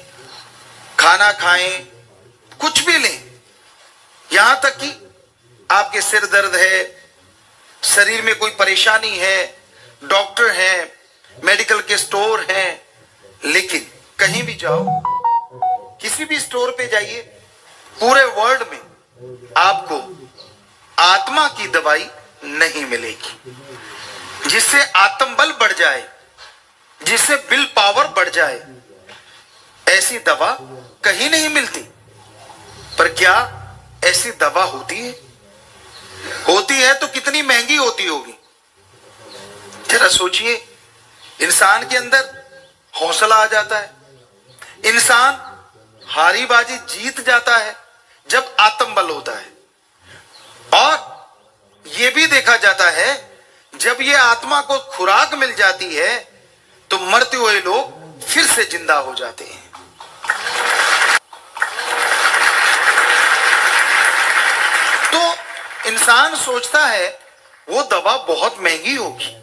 Speaker 2: खाना खाएं, कुछ भी लें, यहां तक कि आपके सिर दर्द है, शरीर में कोई परेशानी है, डॉक्टर हैं, मेडिकल के स्टोर हैं, लेकिन कहीं भी जाओ, किसी भी स्टोर पे जाइए, पूरे वर्ल्ड में आपको आत्मा की दवाई नहीं मिलेगी जिससे आत्मबल बढ़ जाए, जिससे विल पावर बढ़ जाए। ऐसी दवा कहीं नहीं मिलती। पर क्या ऐसी दवा होती है? होती है तो कितनी महंगी होती होगी? जरा सोचिए, इंसान के अंदर हौसला आ जाता है, इंसान हारी बाजी जीत जाता है जब आत्मबल होता है। और यह भी देखा जाता है जब ये आत्मा को खुराक मिल जाती है तो मरते हुए लोग फिर से जिंदा हो जाते हैं। तो इंसान सोचता है वो दवा बहुत महंगी होगी,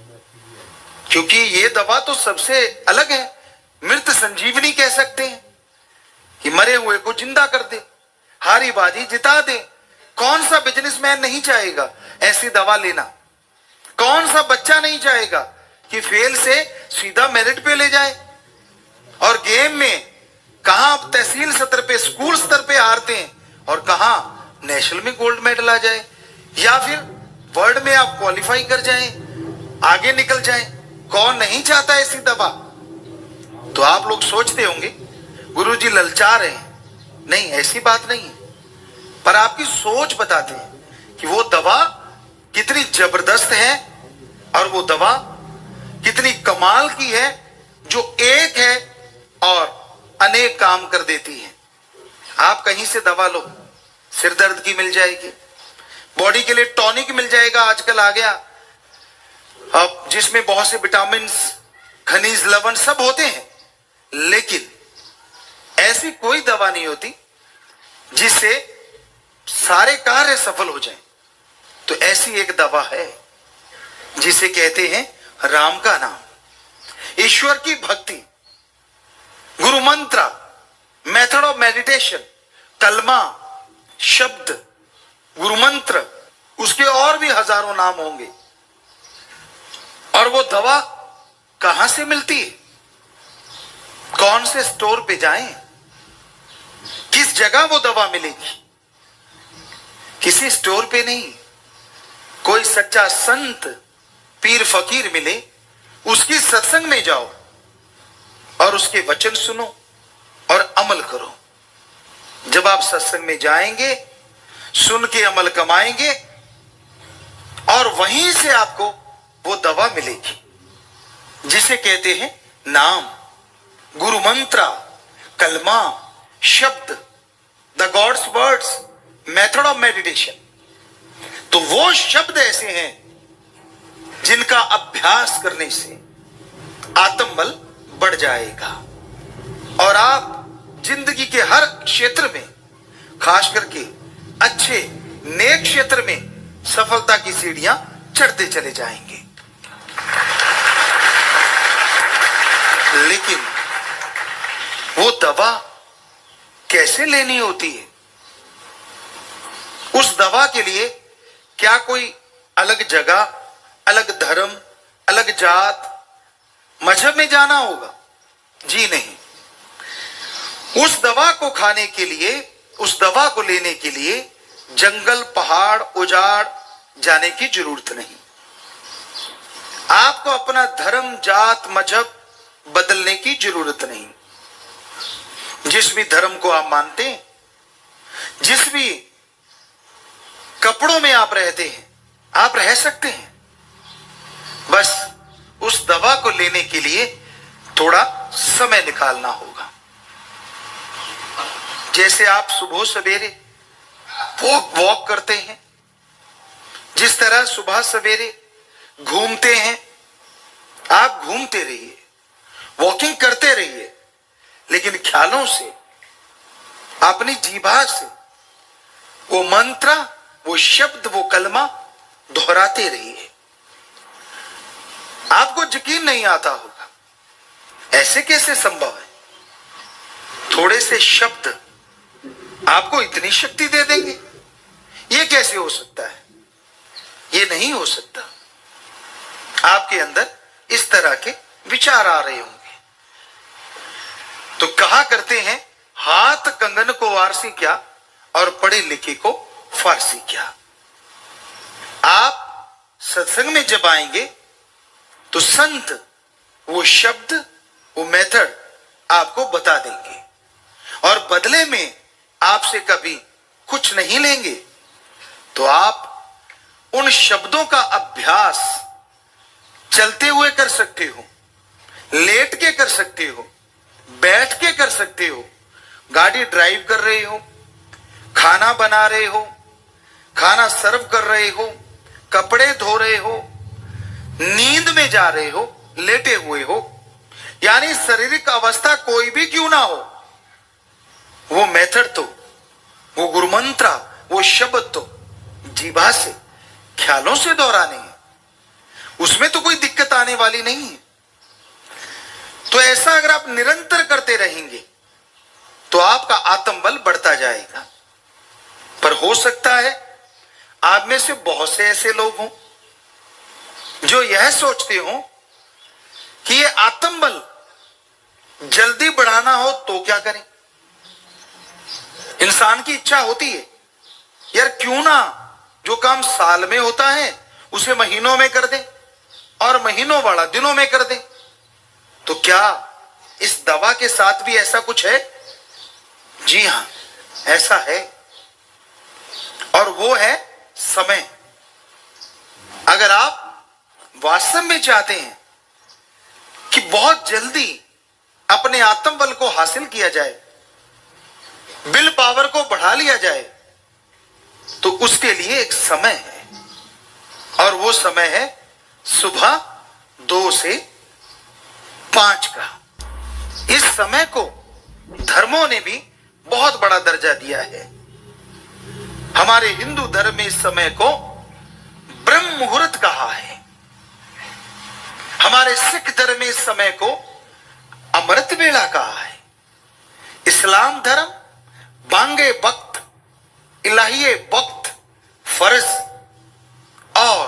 Speaker 2: क्योंकि ये दवा तो सबसे अलग है, मृत संजीवनी कह सकते हैं कि मरे हुए को जिंदा कर दे, हारी बाजी जिता दे। कौन सा बिजनेसमैन नहीं चाहेगा ऐसी दवा लेना? कौन सा बच्चा नहीं चाहेगा कि फेल से सीधा मेरिट पे ले जाए? और गेम में कहां आप तहसील स्तर पे, स्कूल स्तर पे हारते हैं और कहां नेशनल में गोल्ड मेडल आ जाए, या फिर वर्ल्ड में आप क्वालिफाई कर जाएं, आगे निकल जाएं। कौन नहीं चाहता ऐसी दवा? तो आप लोग सोचते होंगे गुरुजी ललचा रहे हैं। नहीं, ऐसी बात नहीं है, पर आपकी सोच बताते हैं कि वो दवा कितनी जबरदस्त है और वो दवा कितनी कमाल की है, जो एक है और अनेक काम कर देती है। आप कहीं से दवा लो, सिर दर्द की मिल जाएगी, बॉडी के लिए टॉनिक मिल जाएगा, आजकल आ गया, अब जिसमें बहुत से विटामिन, खनिज, लवण सब होते हैं, लेकिन ऐसी कोई दवा नहीं होती जिससे सारे कार्य सफल हो जाएं। तो ऐसी एक दवा है जिसे कहते हैं राम का नाम, ईश्वर की भक्ति, गुरु मंत्र, मेथड ऑफ मेडिटेशन, कलमा, शब्द, गुरु मंत्र, उसके और भी हजारों नाम होंगे। और वो दवा कहां से मिलती है? कौन से स्टोर पे जाएं? किस जगह वो दवा मिलेगी? किसी स्टोर पे नहीं, कोई सच्चा संत, पीर फकीर मिले, उसकी सत्संग में जाओ और उसके वचन सुनो और अमल करो। जब आप सत्संग में जाएंगे, सुन के अमल कमाएंगे और वहीं से आपको वो दवा मिलेगी जिसे कहते हैं नाम, गुरु मंत्र, कलमा, शब्द, the gods words, method of meditation. तो वो शब्द ऐसे हैं जिनका अभ्यास करने से आत्मबल बढ़ जाएगा और आप जिंदगी के हर क्षेत्र में, खास करके अच्छे नेक क्षेत्र में सफलता की सीढ़ियां चढ़ते चले जाएंगे। लेकिन वो दवा कैसे लेनी होती है? उस दवा के लिए क्या कोई अलग जगह, अलग धर्म, अलग जात, मजहब में जाना होगा? जी नहीं। उस दवा को खाने के लिए, उस दवा को लेने के लिए जंगल, पहाड़, उजाड़ जाने की जरूरत नहीं। आपको अपना धर्म, जात, मजहब बदलने की जरूरत नहीं। जिस भी धर्म को आप मानते हैं, जिस भी कपड़ों में आप रहते हैं, आप रह सकते हैं। बस उस दवा को लेने के लिए थोड़ा समय निकालना होगा। जैसे आप सुबह सवेरे वॉक करते हैं, जिस तरह सुबह सवेरे घूमते हैं, आप घूमते रहिए, वॉकिंग करते रहिए, लेकिन ख्यालों से, अपनी जीभा से वो मंत्र, वो शब्द, वो कलमा दोहराते रहिए। आपको यकीन नहीं आता होगा, ऐसे कैसे संभव है? थोड़े से शब्द आपको इतनी शक्ति दे देंगे, ये कैसे हो सकता है? ये नहीं हो सकता। आपके अंदर इस तरह के विचार आ रहे होंगे। तो कहा करते हैं, हाथ कंगन को वारसी क्या और पढ़े लिखे को फारसी क्या। आप सत्संग में जब आएंगे तो संत वो शब्द, वो मेथड आपको बता देंगे और बदले में आपसे कभी कुछ नहीं लेंगे। तो आप उन शब्दों का अभ्यास चलते हुए कर सकते हो, लेट के कर सकते हो, बैठ के कर सकते हो, गाड़ी ड्राइव कर रहे हो, खाना बना रहे हो, खाना सर्व कर रहे हो, कपड़े धो रहे हो, नींद में जा रहे हो, लेटे हुए हो, यानी शारीरिक अवस्था कोई भी क्यों ना हो, वो मेथड तो, वो गुरुमंत्र, वो शब्द तो जीभा से, ख्यालों से दोहराने हैं, उसमें तो कोई दिक्कत आने वाली नहीं है। तो ऐसा अगर आप निरंतर करते रहेंगे तो आपका आत्मबल बढ़ता जाएगा। पर हो सकता है आप में से बहुत से ऐसे लोग हों जो यह सोचते हो कि ये आत्मबल जल्दी बढ़ाना हो तो क्या करें। इंसान की इच्छा होती है, यार क्यों ना जो काम साल में होता है उसे महीनों में कर दे और महीनों वाला दिनों में कर दे। तो क्या इस दवा के साथ भी ऐसा कुछ है? जी हां, ऐसा है, और वो है समय। अगर आप वास्तव में चाहते हैं कि बहुत जल्दी अपने आत्मबल को हासिल किया जाए, विल पावर को बढ़ा लिया जाए, तो उसके लिए एक समय है, और वो समय है सुबह 2 से 5 का। इस समय को धर्मों ने भी बहुत बड़ा दर्जा दिया है। हमारे हिंदू धर्म में इस समय को ब्रह्म मुहूर्त कहा है। हमारे सिख धर्म में इस समय को अमृत वेला कहा है। इस्लाम धर्म बांगे वक्त, इलाहिये वक्त, फर्ज, और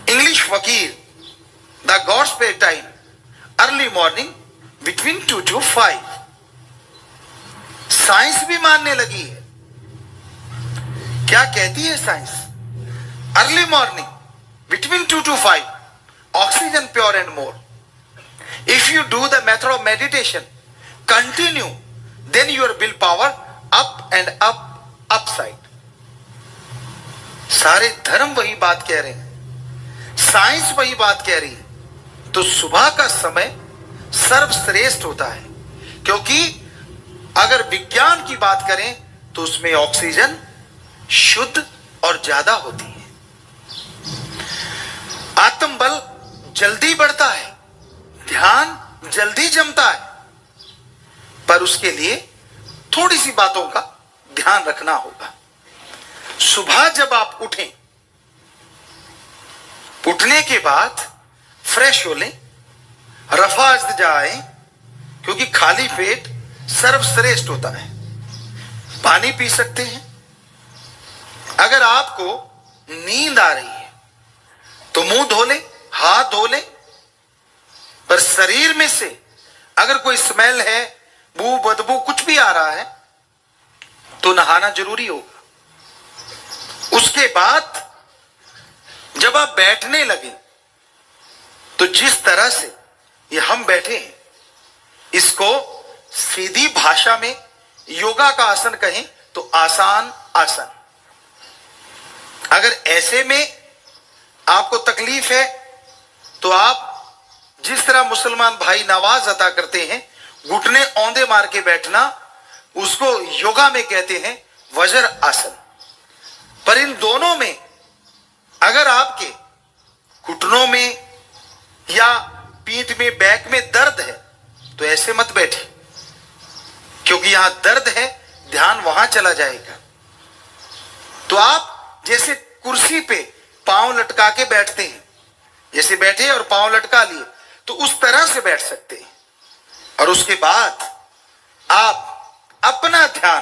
Speaker 2: इंग्लिश फकीर the gods pay time early morning between 2 to 5। Science भी मानने लगी है। क्या कहती है science? Early morning between 2 to 5, oxygen pure and more. If you do the method of meditation continue, then your will power up and up, upside. सारे धर्म वही बात कह रहे हैं, साइंस वही बात कह रही है। तो सुबह का समय सर्वश्रेष्ठ होता है, क्योंकि अगर विज्ञान की बात करें तो उसमें ऑक्सीजन शुद्ध और ज्यादा होती है। आत्मबल जल्दी बढ़ता है, ध्यान जल्दी जमता है, पर उसके लिए थोड़ी सी बातों का ध्यान रखना होगा। सुबह जब आप उठें, उठने के बाद फ्रेश हो लें, रफा जाएं, क्योंकि खाली पेट सर्वश्रेष्ठ होता है। पानी पी सकते हैं। अगर आपको नींद आ रही है तो मुंह धो लें, हाथ धो लें, पर शरीर में से अगर कोई स्मेल है, बू बदबू कुछ भी आ रहा है, तो नहाना जरूरी होगा। उसके बाद जब आप बैठने लगे तो जिस तरह से ये हम बैठे हैं, इसको सीधी भाषा में योगा का आसन कहें तो आसान आसन। अगर ऐसे में आपको तकलीफ है तो आप जिस तरह मुसलमान भाई नवाज अता करते हैं, घुटने औंधे मार के बैठना, उसको योगा में कहते हैं वज्र आसन। पर इन दोनों में अगर आपके घुटनों में या पीठ में, बैक में दर्द है तो ऐसे मत बैठे, क्योंकि यहां दर्द है, ध्यान वहां चला जाएगा। तो आप जैसे कुर्सी पे पांव लटका के बैठते हैं, जैसे बैठे और पांव लटका लिए, तो उस तरह से बैठ सकते हैं। और उसके बाद आप अपना ध्यान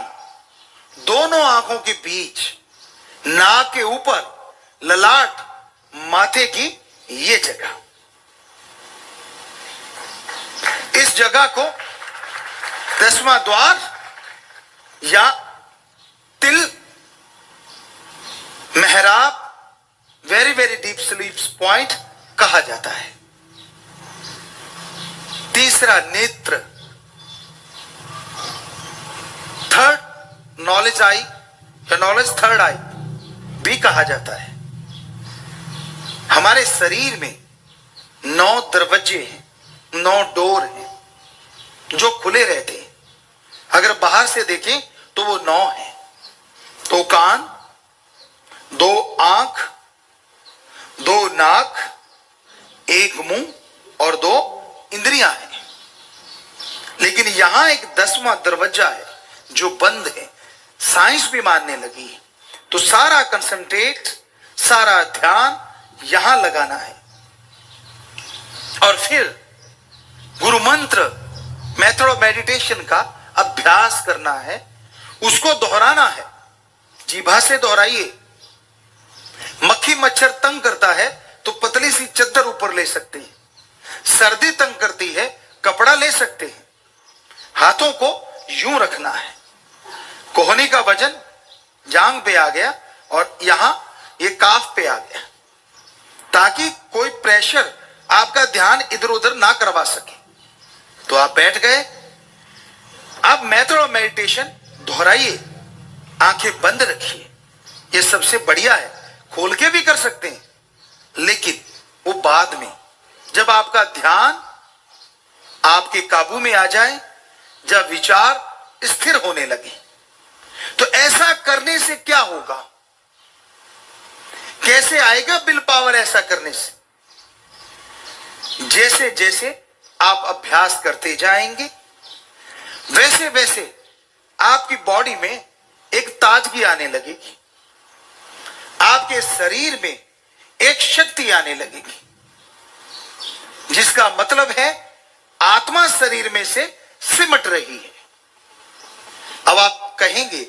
Speaker 2: दोनों आंखों के बीच, नाक के ऊपर, ललाट, माथे की ये जगह, इस जगह को 10वां द्वार या तिल, मेहराब, very very deep sleep point कहा जाता है। तीसरा नेत्र, थर्ड नॉलेज आई या नॉलेज थर्ड आई भी कहा जाता है। हमारे शरीर में 9 दरवाजे हैं, 9 डोर हैं जो खुले रहते हैं। अगर बाहर से देखें तो वो 9 हैं। 2 कान, 2 आंख, 2 नाक, 1 मुंह और 2 इंद्रियां हैं। लेकिन यहां एक 10वां दरवाजा है जो बंद है। साइंस भी मानने लगी है। तो सारा कंसंट्रेट, सारा ध्यान यहां लगाना है और फिर गुरु मंत्र, मेथड ऑफ मेडिटेशन का अभ्यास करना है, उसको दोहराना है। जीभा से दोहराइए। मक्खी मच्छर तंग करता है तो पतली सी चद्दर ऊपर ले सकते हैं। सर्दी तंग करती है, कपड़ा ले सकते हैं। हाथों को यूं रखना है। कोहनी का वजन जांग पे आ गया और यहां ये काफ पे आ गया, ताकि कोई प्रेशर आपका ध्यान इधर उधर ना करवा सके। तो आप बैठ गए। अब मेथड ऑफ मेडिटेशन दोहराइए। आंखें बंद रखिए। ये सबसे बढ़िया है। खोल के भी कर सकते हैं, लेकिन वो बाद में, जब आपका ध्यान आपके काबू में आ जाए, जब विचार स्थिर होने लगे। तो ऐसा करने से क्या होगा? कैसे आएगा विल पावर ऐसा करने से? जैसे जैसे आप अभ्यास करते जाएंगे, वैसे वैसे आपकी बॉडी में एक ताजगी आने लगेगी। आपके शरीर में एक शक्ति आने लगेगी, जिसका मतलब है आत्मा शरीर में से सिमट रही है। अब आप कहेंगे,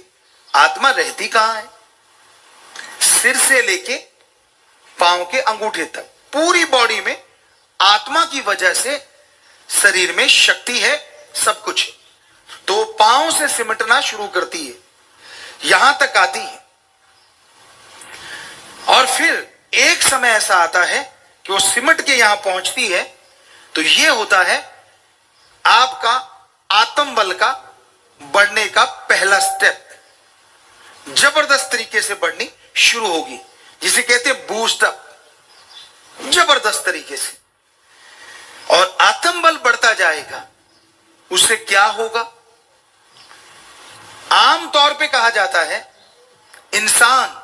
Speaker 2: आत्मा रहती कहां है? सिर से लेके पांव के अंगूठे तक पूरी बॉडी में आत्मा की वजह से शरीर में शक्ति है, सब कुछ है। तो पांव से सिमटना शुरू करती है, यहां तक आती है। और फिर एक समय ऐसा आता है कि वो सिमट के यहां पहुंचती है। तो ये होता है आपका आत्म बल का बढ़ने का पहला स्टेप। जबरदस्त तरीके से बढ़नी शुरू होगी, जिसे कहते हैं बूस्ट अप, जबरदस्त तरीके से। और आत्म बल बढ़ता जाएगा। उससे क्या होगा? आमतौर पे कहा जाता है, इंसान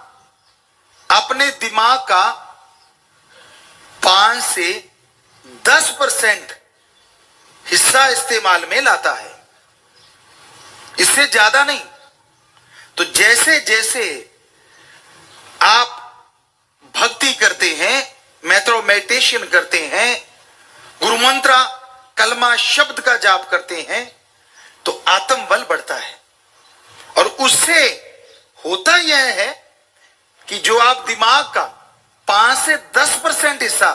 Speaker 2: अपने दिमाग का 5 से 10% हिस्सा इस्तेमाल में लाता है, इससे ज्यादा नहीं। तो जैसे जैसे आप भक्ति करते हैं, मेथड ऑफ मेडिटेशन करते हैं, गुरु मंत्र कलमा शब्द का जाप करते हैं, तो आत्म बल बढ़ता है। और उससे होता यह है कि जो आप दिमाग का 5 से 10% हिस्सा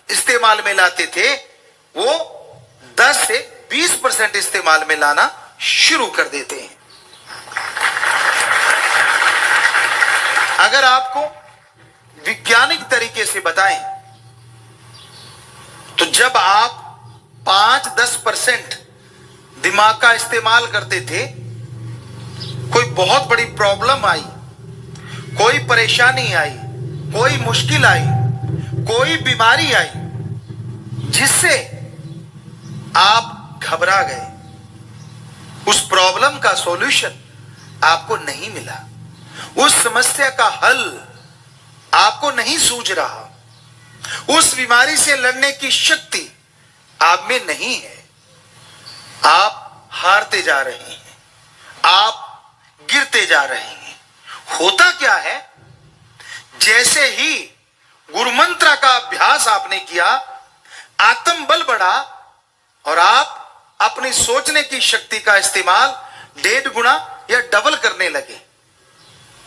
Speaker 2: इस्तेमाल में लाते थे, वो 10 से 20% इस्तेमाल में लाना शुरू कर देते हैं। अगर आपको वैज्ञानिक तरीके से बताएं, तो जब आप 5-10% दिमाग का इस्तेमाल करते थे, कोई बहुत बड़ी प्रॉब्लम आई, कोई परेशानी आई, कोई मुश्किल आई, कोई बीमारी आई, जिससे आप घबरा गए, उस प्रॉब्लम का सॉल्यूशन आपको नहीं मिला, उस समस्या का हल आपको नहीं सूझ रहा, उस बीमारी से लड़ने की शक्ति आप में नहीं है, आप हारते जा रहे हैं, आप गिरते जा रहे हैं। होता क्या है? जैसे ही गुरु मंत्र का अभ्यास आपने किया, आत्म बल बढ़ा और आप अपनी सोचने की शक्ति का इस्तेमाल 1.5 गुना या डबल करने लगे।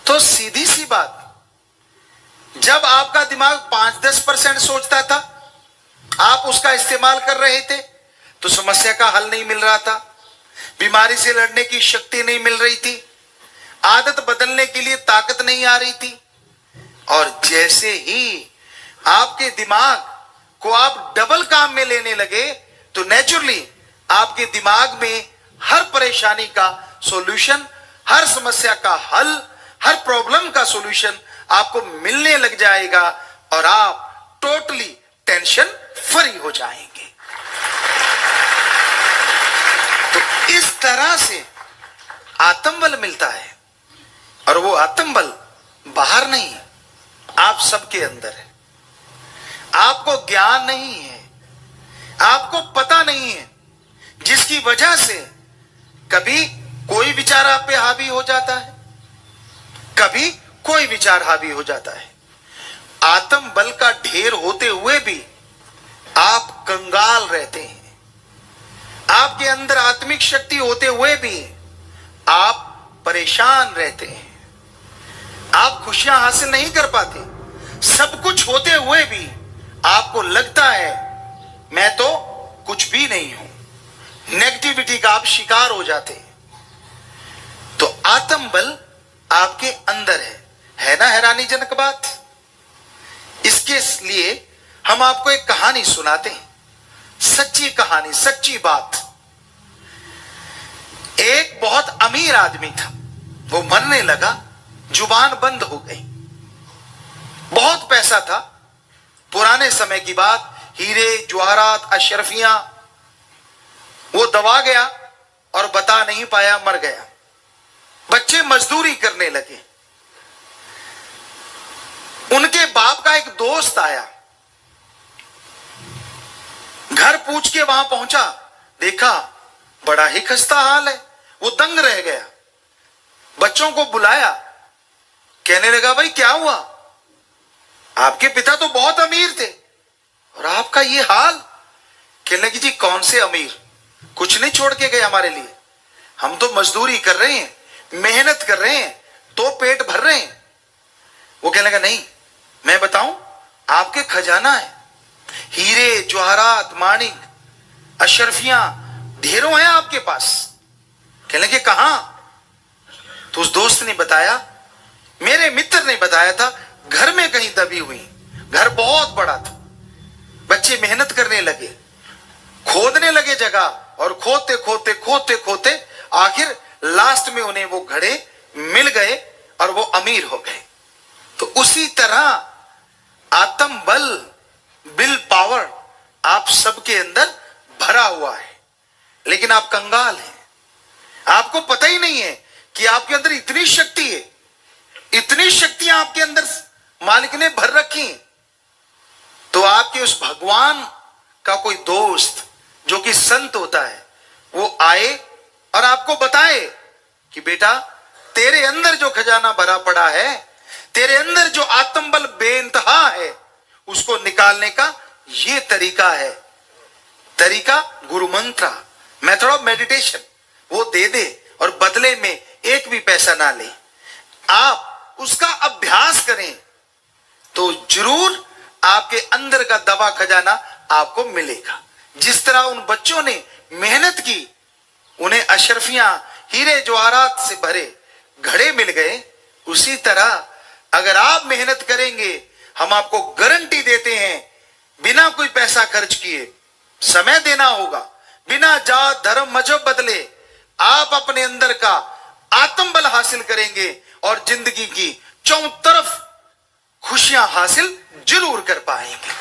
Speaker 2: तो सीधी सी बात, जब आपका दिमाग 5-10% सोचता था, आप उसका इस्तेमाल कर रहे थे, तो समस्या का हल नहीं मिल रहा था, बीमारी से लड़ने की शक्ति नहीं मिल रही थी, आदत बदलने के लिए ताकत नहीं आ रही थी। और जैसे ही आपके दिमाग को आप डबल काम में लेने लगे, तो नेचुरली आपके दिमाग में हर परेशानी का सॉल्यूशन, हर समस्या का हल, हर प्रॉब्लम का सॉल्यूशन आपको मिलने लग जाएगा, और आप टोटली टेंशन फ्री हो जाएंगे। इस तरह से आत्मबल मिलता है। और वो आत्मबल बाहर नहीं है, आप सबके अंदर है। आपको ज्ञान नहीं है, आपको पता नहीं है, जिसकी वजह से कभी कोई विचार आप पे हावी हो जाता है, कभी कोई विचार हावी हो जाता है। आत्म बल का ढेर होते हुए भी आप कंगाल रहते हैं। आपके अंदर आत्मिक शक्ति होते हुए भी आप परेशान रहते हैं। आप खुशियां हासिल नहीं कर पाते। सब कुछ होते हुए भी आपको लगता है मैं तो कुछ भी नहीं हूं। नेगेटिविटी का आप शिकार हो जाते हैं। तो आत्म बल आपके अंदर है ना हैरानीजनक बात। इसके लिए हम आपको एक कहानी सुनाते हैं, सच्ची कहानी, सच्ची बात। एक बहुत अमीर आदमी था, वो मरने लगा, जुबान बंद हो गई। बहुत पैसा था, पुराने समय की बात, हीरे जवाहरात अशरफियां, वो दबा गया और बता नहीं पाया, मर गया। बच्चे मजदूरी करने लगे। उनके बाप का एक दोस्त आया, घर पूछ के वहां पहुंचा, देखा बड़ा ही खस्ता हाल है। वो दंग रह गया। बच्चों को बुलाया, कहने लगा भाई क्या हुआ, आपके पिता तो बहुत अमीर थे और आपका ये हाल। कहने लगी जी कौन से अमीर, कुछ नहीं छोड़ के गए हमारे लिए। हम तो मजदूरी कर रहे हैं, मेहनत कर रहे हैं, तो पेट भर रहे हैं। वो कहने लगा नहीं, मैं बताऊं, आपके खजाना है, हीरे जवाहरात माणिक अशरफियां ढेरों हैं आपके पास। कहने लगे कहां? तो उस दोस्त ने बताया, मेरे मित्र ने बताया था, घर में कहीं दबी हुई। घर बहुत बड़ा था। बच्चे मेहनत करने लगे, खोदने लगे जगह, और खोदते खोदते खोदते खोदते आखिर लास्ट में उन्हें वो घड़े मिल गए और वो अमीर हो गए। तो उसी तरह आत्म बल, विल पावर आप सबके अंदर भरा हुआ है, लेकिन आप कंगाल हैं। आपको पता ही नहीं है कि आपके अंदर इतनी शक्ति है, इतनी शक्तियां आपके अंदर मालिक ने भर रखी हैं। तो आपके उस भगवान का कोई दोस्त जो कि संत होता है, वो आए और आपको बताए कि बेटा तेरे अंदर जो खजाना भरा पड़ा है, तेरे अंदर जो आत्मबल बेइंतहा है, उसको निकालने का ये तरीका है। तरीका गुरु मंत्र, मेथड ऑफ मेडिटेशन, वो दे दे और बदले में एक भी पैसा ना ले। आप उसका अभ्यास करें तो जरूर आपके अंदर का दबा खजाना आपको मिलेगा। जिस तरह उन बच्चों ने मेहनत की, उन्हें अशरफियां हीरे जवाहरात से भरे घड़े मिल गए, उसी तरह अगर आप मेहनत करेंगे, हम आपको गारंटी देते हैं, बिना कोई पैसा खर्च किए, समय देना होगा, बिना जात धर्म मजहब बदले, आप अपने अंदर का आत्मबल हासिल करेंगे और जिंदगी की चौं तरफ खुशियां हासिल जरूर कर पाएंगे।